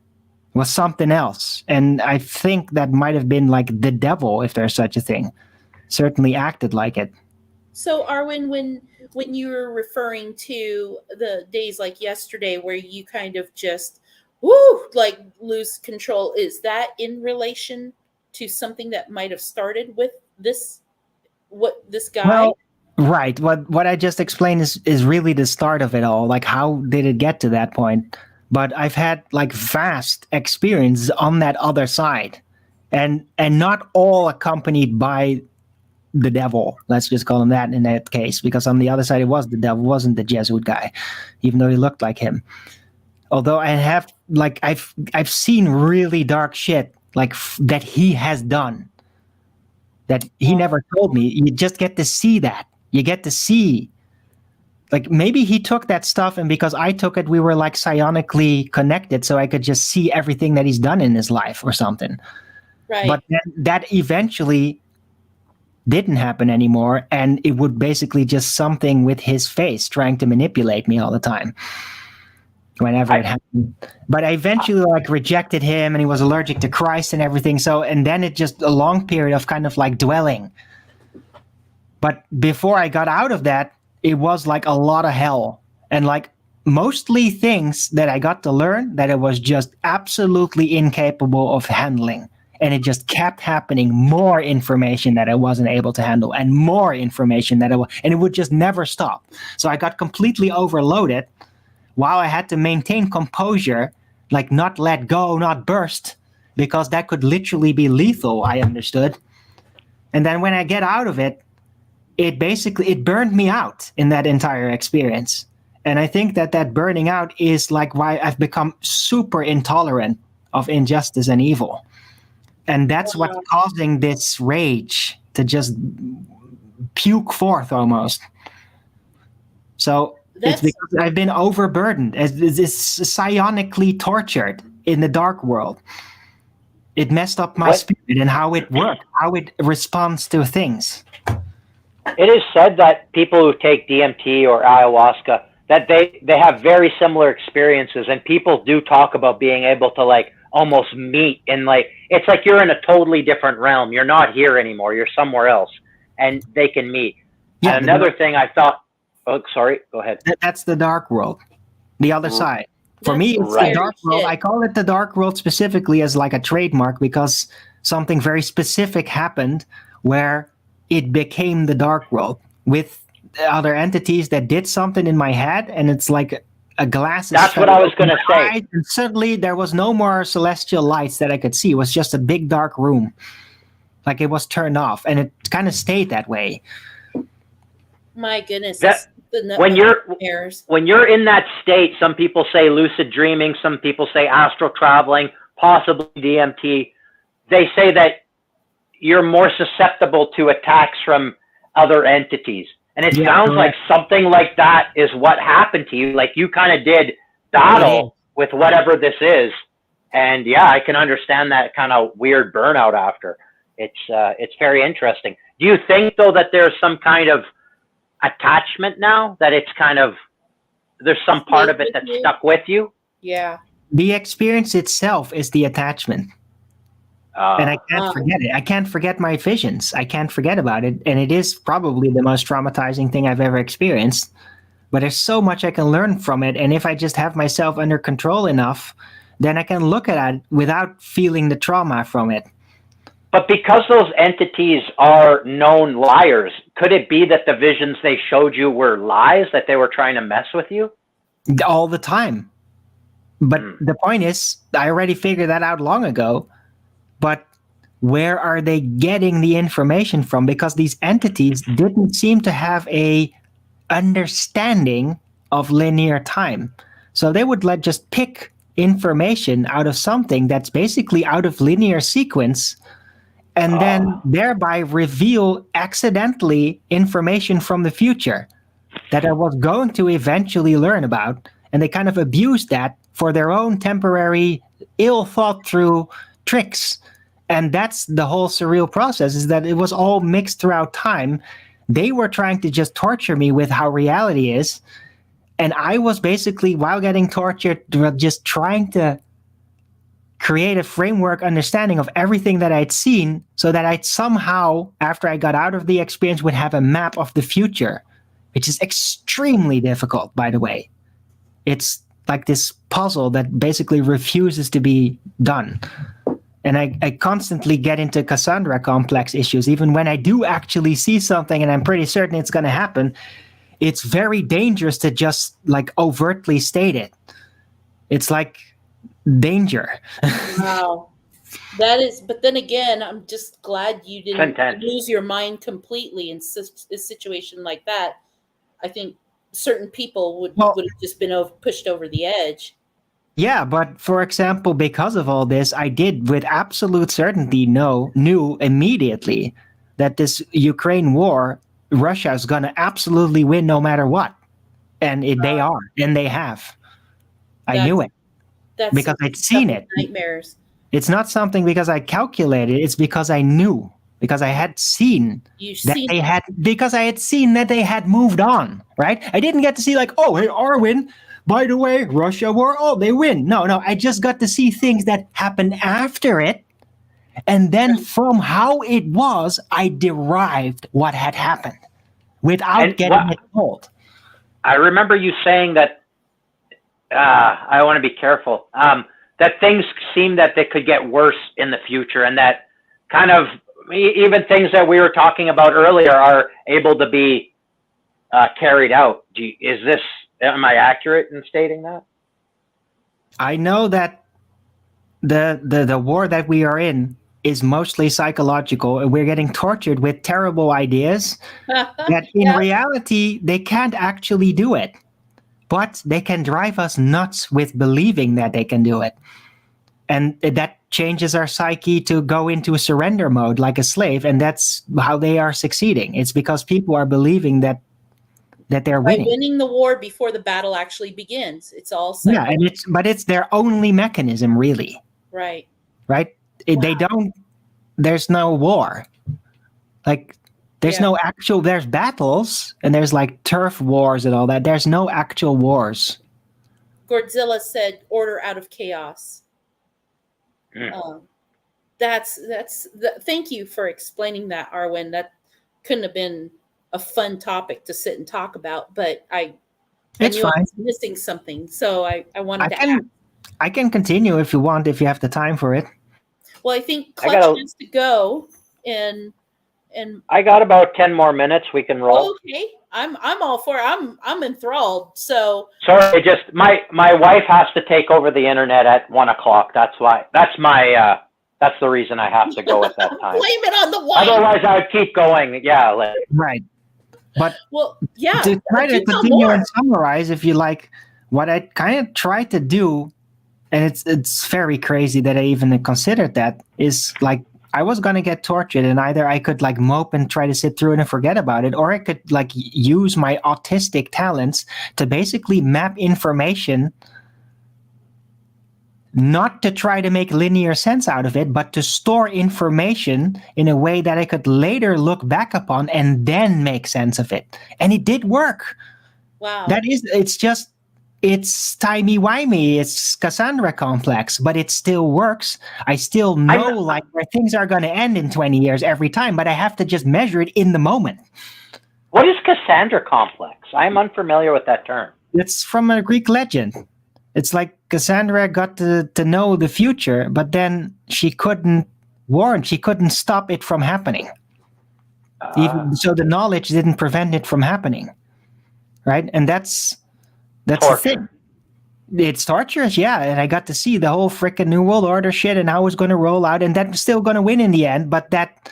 It was something else. And I think that might have been like the devil, if there's such a thing. Certainly acted like it. So, Arwen, when you were referring to the days like yesterday where you kind of just like lose control, is that in relation to something that might have started with this guy? Well, right. What I just explained is really the start of it all. Like, how did it get to that point? But I've had like vast experience on that other side, and not all accompanied by the devil. Let's just call him that in that case, because on the other side it was the devil, wasn't the Jesuit guy, even though he looked like him. Although I have like I've seen really dark shit like that he has done that he never told me. You just get to see that. You get to see, like, maybe he took that stuff, and because I took it, we were like psionically connected, so I could just see everything that he's done in his life or something. Right. But then that eventually didn't happen anymore, and it would basically just something with his face trying to manipulate me all the time whenever it happened. But I eventually like rejected him, and he was allergic to Christ and everything. So, and then it just a long period of kind of like dwelling. But before I got out of that, it was like a lot of hell, and like mostly things that I got to learn that I was just absolutely incapable of handling. And it just kept happening, more information that I wasn't able to handle, and more information that and it would just never stop. So I got completely overloaded while I had to maintain composure, like not let go, not burst, because that could literally be lethal, I understood. And then when I get out of it, it burned me out in that entire experience. And I think that burning out is like why I've become super intolerant of injustice and evil. And that's what's causing this rage to just puke forth almost. So it's because I've been overburdened, as psionically tortured in the dark world. It messed up my spirit and how it works, how it responds to things. It is said that people who take DMT or ayahuasca, that they have very similar experiences, and people do talk about being able to like almost meet in like, it's like you're in a totally different realm. You're not here anymore. You're somewhere else, and they can meet. Yeah, and another thing I thought, oh, sorry, go ahead. That's the dark world, the other side. For me, it's the dark world. I call it the dark world specifically as like a trademark because something very specific happened where it became the dark world with other entities that did something in my head, and it's like a glass. That's what I was going to say. And suddenly there was no more celestial lights that I could see. It was just a big dark room. Like it was turned off, and it kind of stayed that way. My goodness. When you're in that state, some people say lucid dreaming, some people say astral traveling, possibly DMT. They say that you're more susceptible to attacks from other entities. And it sounds like something like that is what happened to you. Like you kind of did battle with whatever this is. And yeah, I can understand that kind of weird burnout after. It's very interesting. Do you think though that there's some kind of attachment now, that it's kind of, there's some part of it that's stuck with you? Yeah. The experience itself is the attachment. And I can't forget it. I can't forget my visions. I can't forget about it. And it is probably the most traumatizing thing I've ever experienced. But there's so much I can learn from it. And if I just have myself under control enough, then I can look at it without feeling the trauma from it. But because those entities are known liars, could it be that the visions they showed you were lies, that they were trying to mess with you? All the time. But the point is, I already figured that out long ago. But where are they getting the information from? Because these entities didn't seem to have a understanding of linear time. So they would just pick information out of something that's basically out of linear sequence, and then thereby reveal accidentally information from the future that I was going to eventually learn about. And they kind of abused that for their own temporary, ill thought through tricks. And that's the whole surreal process, is that it was all mixed throughout time. They were trying to just torture me with how reality is. And I was basically, while getting tortured, just trying to create a framework understanding of everything that I'd seen so that I'd somehow, after I got out of the experience, would have a map of the future, which is extremely difficult, by the way. It's like this puzzle that basically refuses to be done. And I constantly get into Cassandra complex issues. Even when I do actually see something and I'm pretty certain it's going to happen, it's very dangerous to just like overtly state it. It's like danger. Wow. That is, but then again, I'm just glad you didn't lose your mind completely in a situation like that. I think certain people would have just been pushed over the edge. Yeah, but for example, because of all this, I did with absolute certainty knew immediately that this Ukraine war, Russia is going to absolutely win no matter what. And they are, and they have. I knew it because I'd seen it. Nightmares. It's not something because I calculated, it's because I knew, because I had seen because I had seen that they had moved on, right? I didn't get to see like, oh, hey, Arwen, by the way, Russia war, oh, they win. No, I just got to see things that happened after it. And then from how it was, I derived what had happened without getting it told. I remember you saying that, I want to be careful, that things seem that they could get worse in the future, and that kind of even things that we were talking about earlier are able to be carried out. Am I accurate in stating that? I know that the war that we are in is mostly psychological, and we're getting tortured with terrible ideas that in reality, they can't actually do it. But they can drive us nuts with believing that they can do it. And that changes our psyche to go into a surrender mode like a slave, and that's how they are succeeding. It's because people are believing that they're winning. By winning the war before the battle actually begins. It's all it's their only mechanism, really. Right. Right? There's no war. Like, there's no actual, there's battles, and there's like turf wars and all that. There's no actual wars. Godzilla said, order out of chaos. Thank you for explaining that, Arwen. That couldn't have been a fun topic to sit and talk about, but I knew I was missing something, so I wanted to ask. I can continue if you want, if you have the time for it. Well, I think Clutch has to go, and I got about 10 more minutes. We can roll. Okay, I'm all for it. I'm enthralled. So sorry, just my wife has to take over the internet at 1:00. That's why. That's the reason I have to go at that time. Blame it on the wife. Otherwise, I would keep going. Yeah. Right. But to try to continue and summarize, if you like, what I kind of tried to do, and it's very crazy that I even considered that, is like, I was going to get tortured, and either I could like mope and try to sit through it and forget about it, or I could like use my autistic talents to basically map information, not to try to make linear sense out of it, but to store information in a way that I could later look back upon and then make sense of it. And it did work. Wow. It's timey-wimey, it's Cassandra complex, but it still works. I still know like where things are going to end in 20 years every time, but I have to just measure it in the moment. What is Cassandra complex? I'm unfamiliar with that term. It's from a Greek legend. It's like Cassandra got to know the future, but then she couldn't stop it from happening. So the knowledge didn't prevent it from happening, right? And that's the thing. It's torturous, yeah. And I got to see the whole freaking New World Order shit and how it was going to roll out, and that's still going to win in the end, but that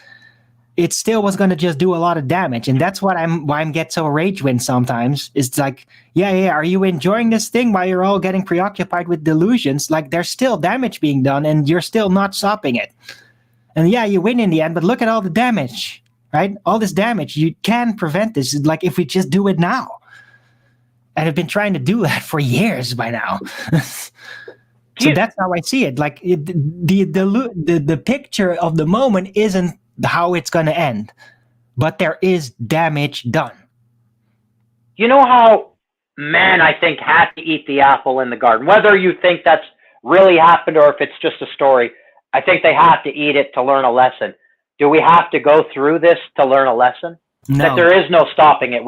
it still was going to just do a lot of damage. And that's why I'm get so rage win sometimes. It's like, yeah, are you enjoying this thing while you're all getting preoccupied with delusions? Like, there's still damage being done and you're still not stopping it. And yeah, you win in the end, but look at all the damage, right? All this damage. You can prevent this. Like, if we just do it now. And I've been trying to do that for years by now. So that's how I see it. Like, the picture of the moment isn't how it's going to end, but there is damage done. You know how man, I think, had to eat the apple in the garden, whether you think that's really happened or if it's just a story. I think they have to eat it to learn a lesson. Do we have to go through this to learn a lesson? No. That there is no stopping it.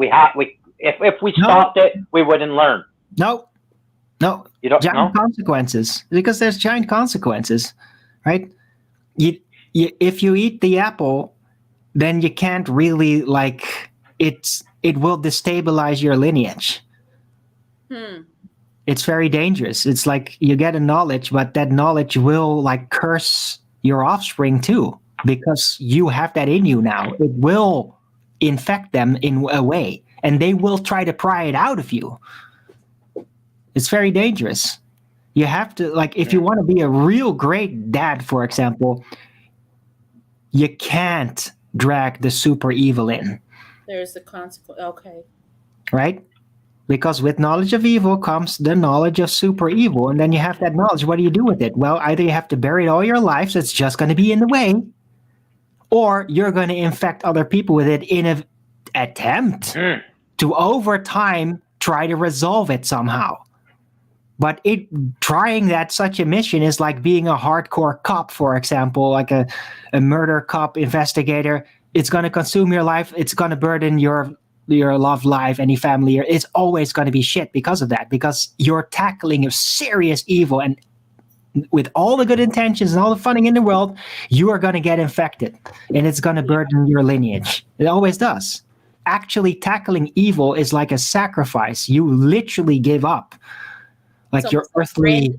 If we stopped it, we wouldn't learn. No. You don't giant know? consequences, because there's giant consequences, right? If you eat the apple, then you can't really it will destabilize your lineage. It's very dangerous. It's like you get a knowledge, but that knowledge will curse your offspring too, because you have that in you now. It will infect them in a way, and they will try to pry it out of you. It's very dangerous. You have to, if you want to be a real great dad, for example, you can't drag the super evil in. There's the consequence. Okay. Right? Because with knowledge of evil comes the knowledge of super evil. And then you have that knowledge. What do you do with it? Well, either you have to bury it all your life, so it's just going to be in the way, or you're going to infect other people with it in an attempt to, over time, try to resolve it somehow. But trying such a mission is like being a hardcore cop, for example, like a murder cop investigator. It's going to consume your life. It's going to burden your love life, any family. It's always going to be shit because of that, because you're tackling a serious evil, and with all the good intentions and all the funding in the world, you are going to get infected, and it's going to burden your lineage. It always does. Actually, tackling evil is like a sacrifice. You literally give up, your earthly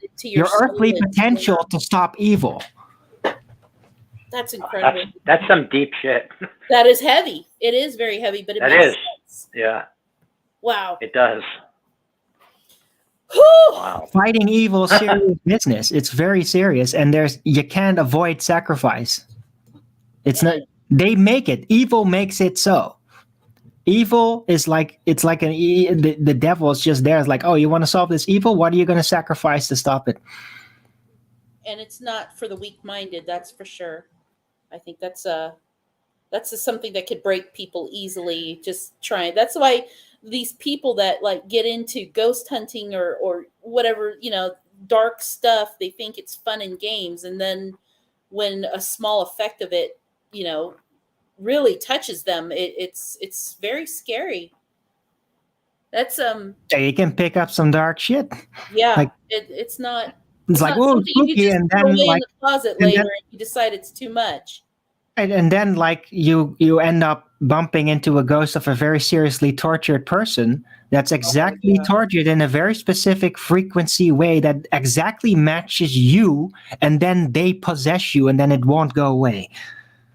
potential to stop evil. That's incredible. That's some deep shit. That is heavy. It is very heavy, but it makes sense. Yeah. Wow. It does. Whew. Wow. Fighting evil is serious business. It's very serious, and you can't avoid sacrifice. It's not. They make it. Evil makes it so. Evil is the devil is just there. It's like, oh, you want to solve this evil? What are you going to sacrifice to stop it? And it's not for the weak-minded. That's for sure. I think that's something that could break people easily. Just trying. That's why these people that get into ghost hunting or whatever, dark stuff, they think it's fun and games, and then when a small effect of it, really touches them, it's very scary. That's you can pick up some dark shit. Yeah, it's not. It's like, whoa, spooky, and then in the closet later, and you decide it's too much. And then you end up bumping into a ghost of a very seriously tortured person that's exactly tortured in a very specific frequency way that exactly matches you, and then they possess you, and then it won't go away.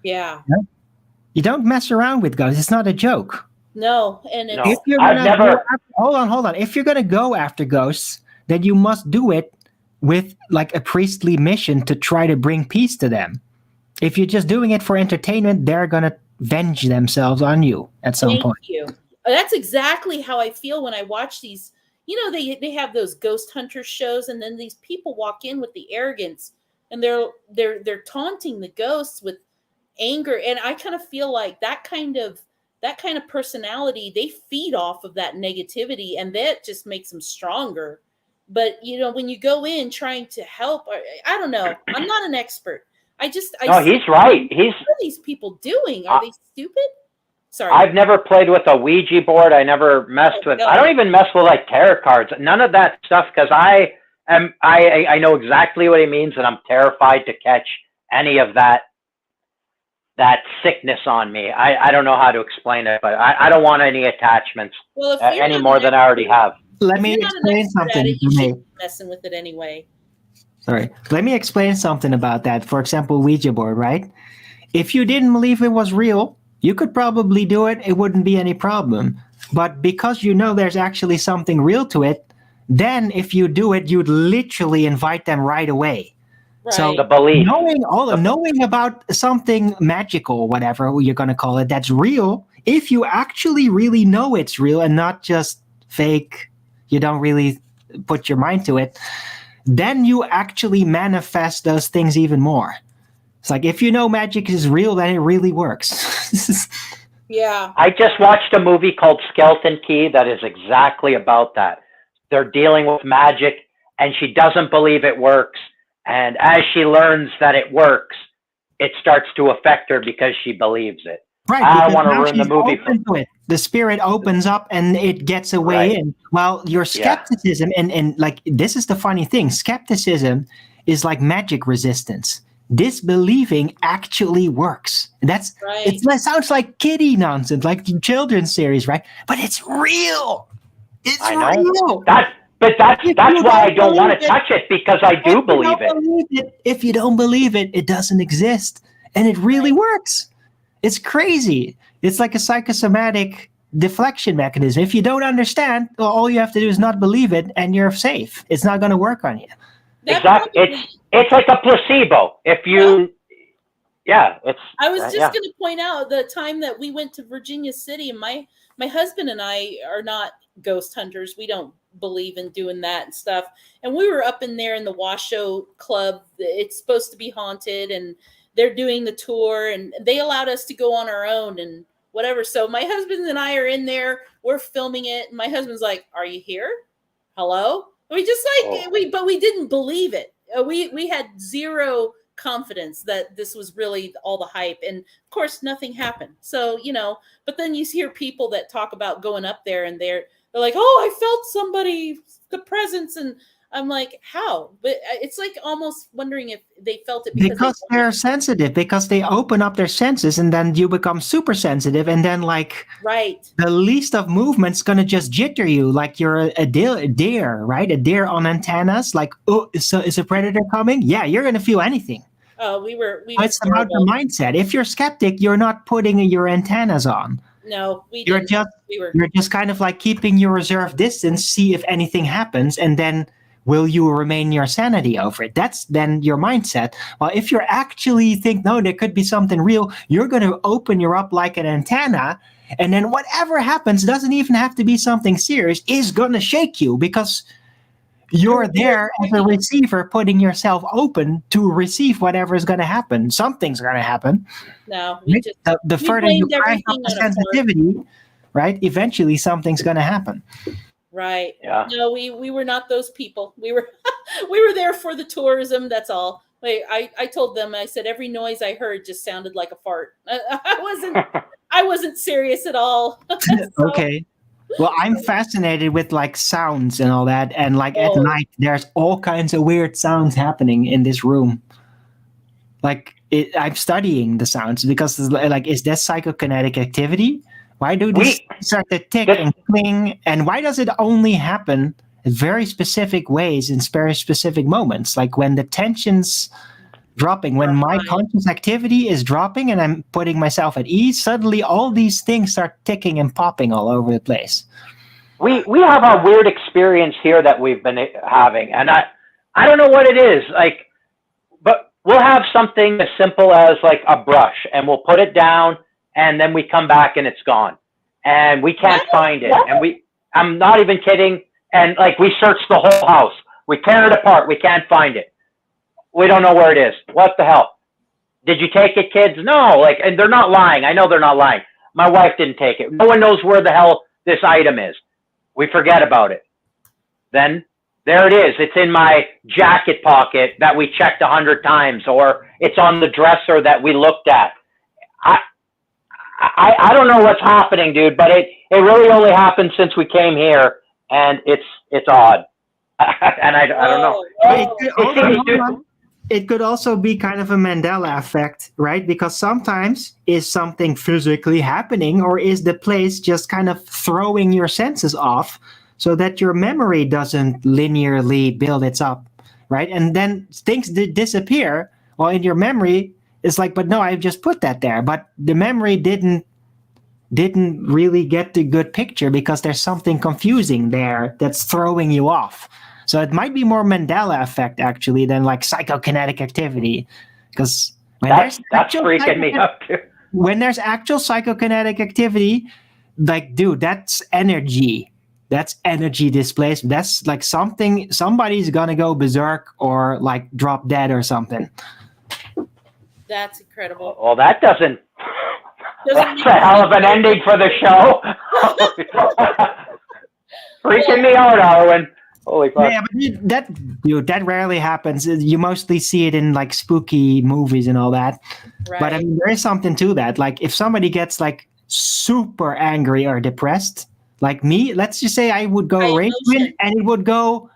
Yeah. Right? You don't mess around with ghosts. It's not a joke. No, and if you're gonna hold on. If you're gonna go after ghosts, then you must do it with a priestly mission to try to bring peace to them. If you're just doing it for entertainment, they're gonna venge themselves on you at some point. Thank you. That's exactly how I feel when I watch these. They have those ghost hunter shows, and then these people walk in with the arrogance, and they're taunting the ghosts with anger, and I kind of feel like that kind of personality, they feed off of that negativity, and that just makes them stronger. But when you go in trying to help, I don't know. I'm not an expert. No, he's right. What are these people doing? Are they stupid? Sorry. I've never played with a Ouija board. I never messed with. I don't even mess with tarot cards. None of that stuff, because I know exactly what he means, and I'm terrified to catch any of that sickness on me. I don't know how to explain it, but I don't want any attachments any more than I already have. Let me explain something. You shouldn't be messing with it anyway. Sorry. Let me explain something about that. For example, Ouija board, right? If you didn't believe it was real, you could probably do it. It wouldn't be any problem. But because there's actually something real to it, then if you do it, you'd literally invite them right away. Right. So the belief, knowing about something magical, whatever you're going to call it, that's real. If you actually really know it's real and not just fake, you don't really put your mind to it, then you actually manifest those things even more. It's like, if magic is real, then it really works. Yeah. I just watched a movie called Skeleton Key that is exactly about that. They're dealing with magic, and she doesn't believe it works. And as she learns that it works, it starts to affect her because she believes it. Right. I don't want to ruin the movie. The spirit opens up and it gets a way in. Well, your skepticism, and like, this is the funny thing. Skepticism is like magic resistance. Disbelieving actually works. That's Right. It sounds like kiddie nonsense, like children's series, right? But it's real. It's real. That's why I don't want to touch it, because I do believe it. If you don't believe it, it doesn't exist. And it really works. It's crazy. It's like a psychosomatic deflection mechanism. If you don't understand, well, all you have to do is not believe it, and you're safe. It's not going to work on you. Exactly. It's like a placebo. If you, I was just going to point out the time that we went to Virginia City, and my husband and I are not ghost hunters. We don't believe in doing that and stuff. And we were up in there in the Washoe Club. It's supposed to be haunted, and they're doing the tour, and they allowed us to go on our own and whatever. So my husband and I are in there. We're filming it. And my husband's like, "Are you here? Hello?" We just but we didn't believe it. We had zero confidence that this was really all the hype, and of course nothing happened. So but then you hear people that talk about going up there, and they're like, "Oh, I felt the presence," and I'm like, how? But it's like almost wondering if they felt it because they're sensitive, because they open up their senses, and then you become super sensitive, and then like the least of movement's gonna just jitter you, like you're a deer, right? A deer on antennas, like, oh, so is a predator coming? Yeah, you're gonna feel anything. Oh, we were. It's about the mindset. If you're skeptic, you're not putting your antennas on. No, you're just kind of like keeping your reserve distance, see if anything happens, and then will you remain your sanity over it? That's then your mindset. Well, if you actually think, no, there could be something real, you're going to open your up like an antenna, and then whatever happens doesn't even have to be something serious, is going to shake you, because you're there as a receiver, putting yourself open to receive whatever is going to happen. Something's going to happen. No, the further you crank up the sensitivity, right, eventually something's going to happen. Right. Yeah. No, we were not those people. We were we were there for the tourism. That's all. I told them, I said, every noise I heard just sounded like a fart. I wasn't serious at all. Okay. Well, I'm fascinated with like sounds and all that, and like at night there's all kinds of weird sounds happening in this room. Like I'm studying the sounds because like, is that psychokinetic activity? Why do these start to tick and cling? And why does it only happen in very specific ways in very specific moments? Like when the tension's dropping, when my conscious activity is dropping and I'm putting myself at ease, suddenly all these things start ticking and popping all over the place. We have a weird experience here that we've been having. And I don't know what it is. Like, but we'll have something as simple as like a brush, and we'll put it down, and then we come back and it's gone, and we can't find it. And I'm not even kidding. And like, we search the whole house, we tear it apart, we can't find it. We don't know where it is. What the hell? Did you take it, kids? No, like, and they're not lying. I know they're not lying. My wife didn't take it. No one knows where the hell this item is. We forget about it. Then there it is. It's in my jacket pocket that we checked 100 times, or it's on the dresser that we looked at. I don't know what's happening, dude, but it really only happened since we came here, and it's odd. And I don't know. It could also be kind of a Mandela effect, right? Because sometimes is something physically happening, or is the place just kind of throwing your senses off so that your memory doesn't linearly build itself, right? And then things disappear. Well, in your memory, it's like, but no, I just put that there. But the memory didn't really get the good picture because there's something confusing there that's throwing you off. So it might be more Mandela effect actually than like psychokinetic activity, because that's freaking me up too. When there's actual psychokinetic activity, like, dude, that's energy. That's energy displacement. That's like somebody's gonna go berserk or like drop dead or something. That's incredible. Well, that's a hell of an ending for the show. Freaking me out, Arwen. Holy fuck. Yeah, but that rarely happens. You mostly see it in like spooky movies and all that. Right. But I mean, there is something to that. Like if somebody gets like super angry or depressed, like me, let's just say I would go High rage emotion. quit, and it would go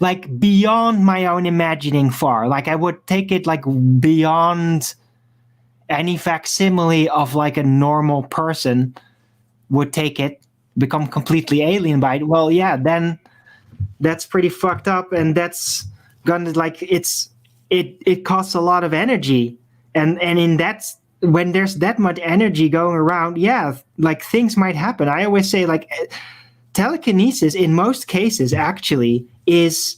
like beyond my own imagining far. Like I would take it like beyond any facsimile of like a normal person would take it, become completely alien by it. Well, yeah, then that's pretty fucked up, and that's gonna like it costs a lot of energy, and in that, when there's that much energy going around, yeah, like things might happen. I always say like telekinesis in most cases actually is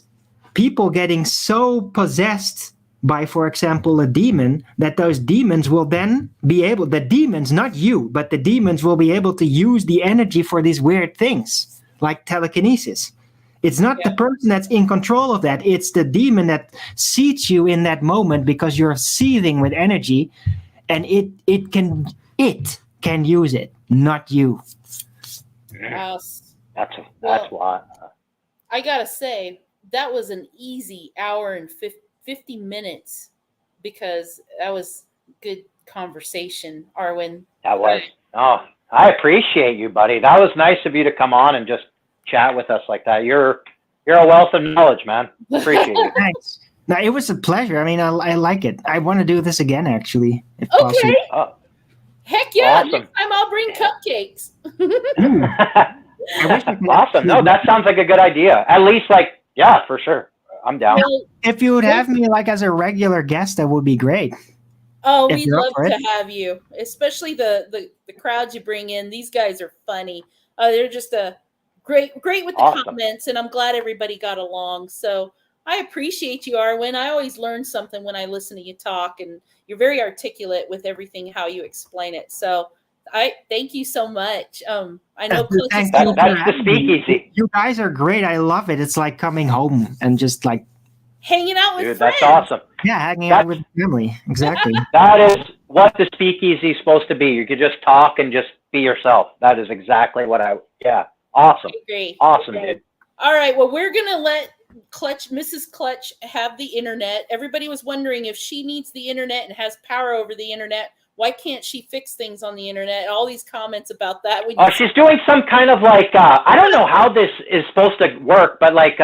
people getting so possessed by, for example, a demon, that those demons will then be able, the demons, not you, but the demons will be able to use the energy for these weird things like telekinesis. It's not the person that's in control of that. It's the demon that seats you in that moment because you're seething with energy, and it can use it, not you. Wow. That's Well, why. I gotta say that was an easy hour and 50 minutes because that was good conversation, Arwen. That was. Oh, I appreciate you, buddy. That was nice of you to come on and just chat with us like that. You're a wealth of knowledge, man. Appreciate you. Thanks. No, it was a pleasure. I mean, I like it. I want to do this again, actually, if Okay. possible. Oh. Heck yeah! Awesome. Next time I'll bring cupcakes. I wish we could Awesome. No, that sounds like a good idea. At least, like, yeah, for sure. I'm down. Well, If you would have me like as a regular guest, that would be great. oh, If we'd you're up love for to it. have you, especially the crowds you bring in. These guys are funny. They're just great with the Awesome. comments, and I'm glad everybody got along. So I appreciate you, Arwen. I always learn something when I listen to you talk, and you're very articulate with everything how you explain it. So I thank you so much. I know Clutch is Thank gonna you. That's the speakeasy. You guys are great. I love it. It's like coming home and just like, hanging out with Dude, friends. that's awesome. yeah, hanging out with family. Exactly. That is what the speakeasy is supposed to be. You could just talk and just be yourself. That is exactly what awesome. I agree. Awesome, Okay. dude. All right. Well, we're gonna let Mrs. Clutch, have the internet. Everybody was wondering if she needs the internet and has power over the internet. Why can't she fix things on the internet? All these comments about that. She's doing some kind of like, I don't know how this is supposed to work, but like,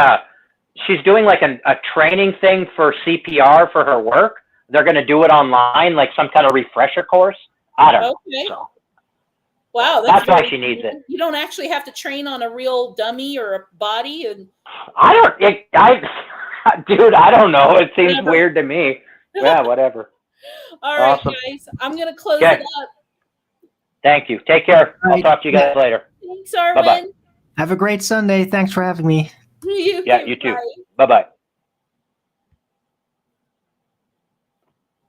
she's doing like a training thing for CPR for her work. They're going to do it online, like some kind of refresher course. I don't know. Okay. So, Wow, that's why very she needs cool. it. You don't actually have to train on a real dummy or a body, and dude, I don't know. It seems Whatever. weird to me. Yeah, whatever. all right, Awesome. guys. I'm gonna close Okay. it up. Thank you. Take care. I'll Right. talk to you guys later. Thanks, Arwen. Bye-bye. Have a great Sunday. Thanks for having me. You Yeah, too. you too. Bye. Bye-bye.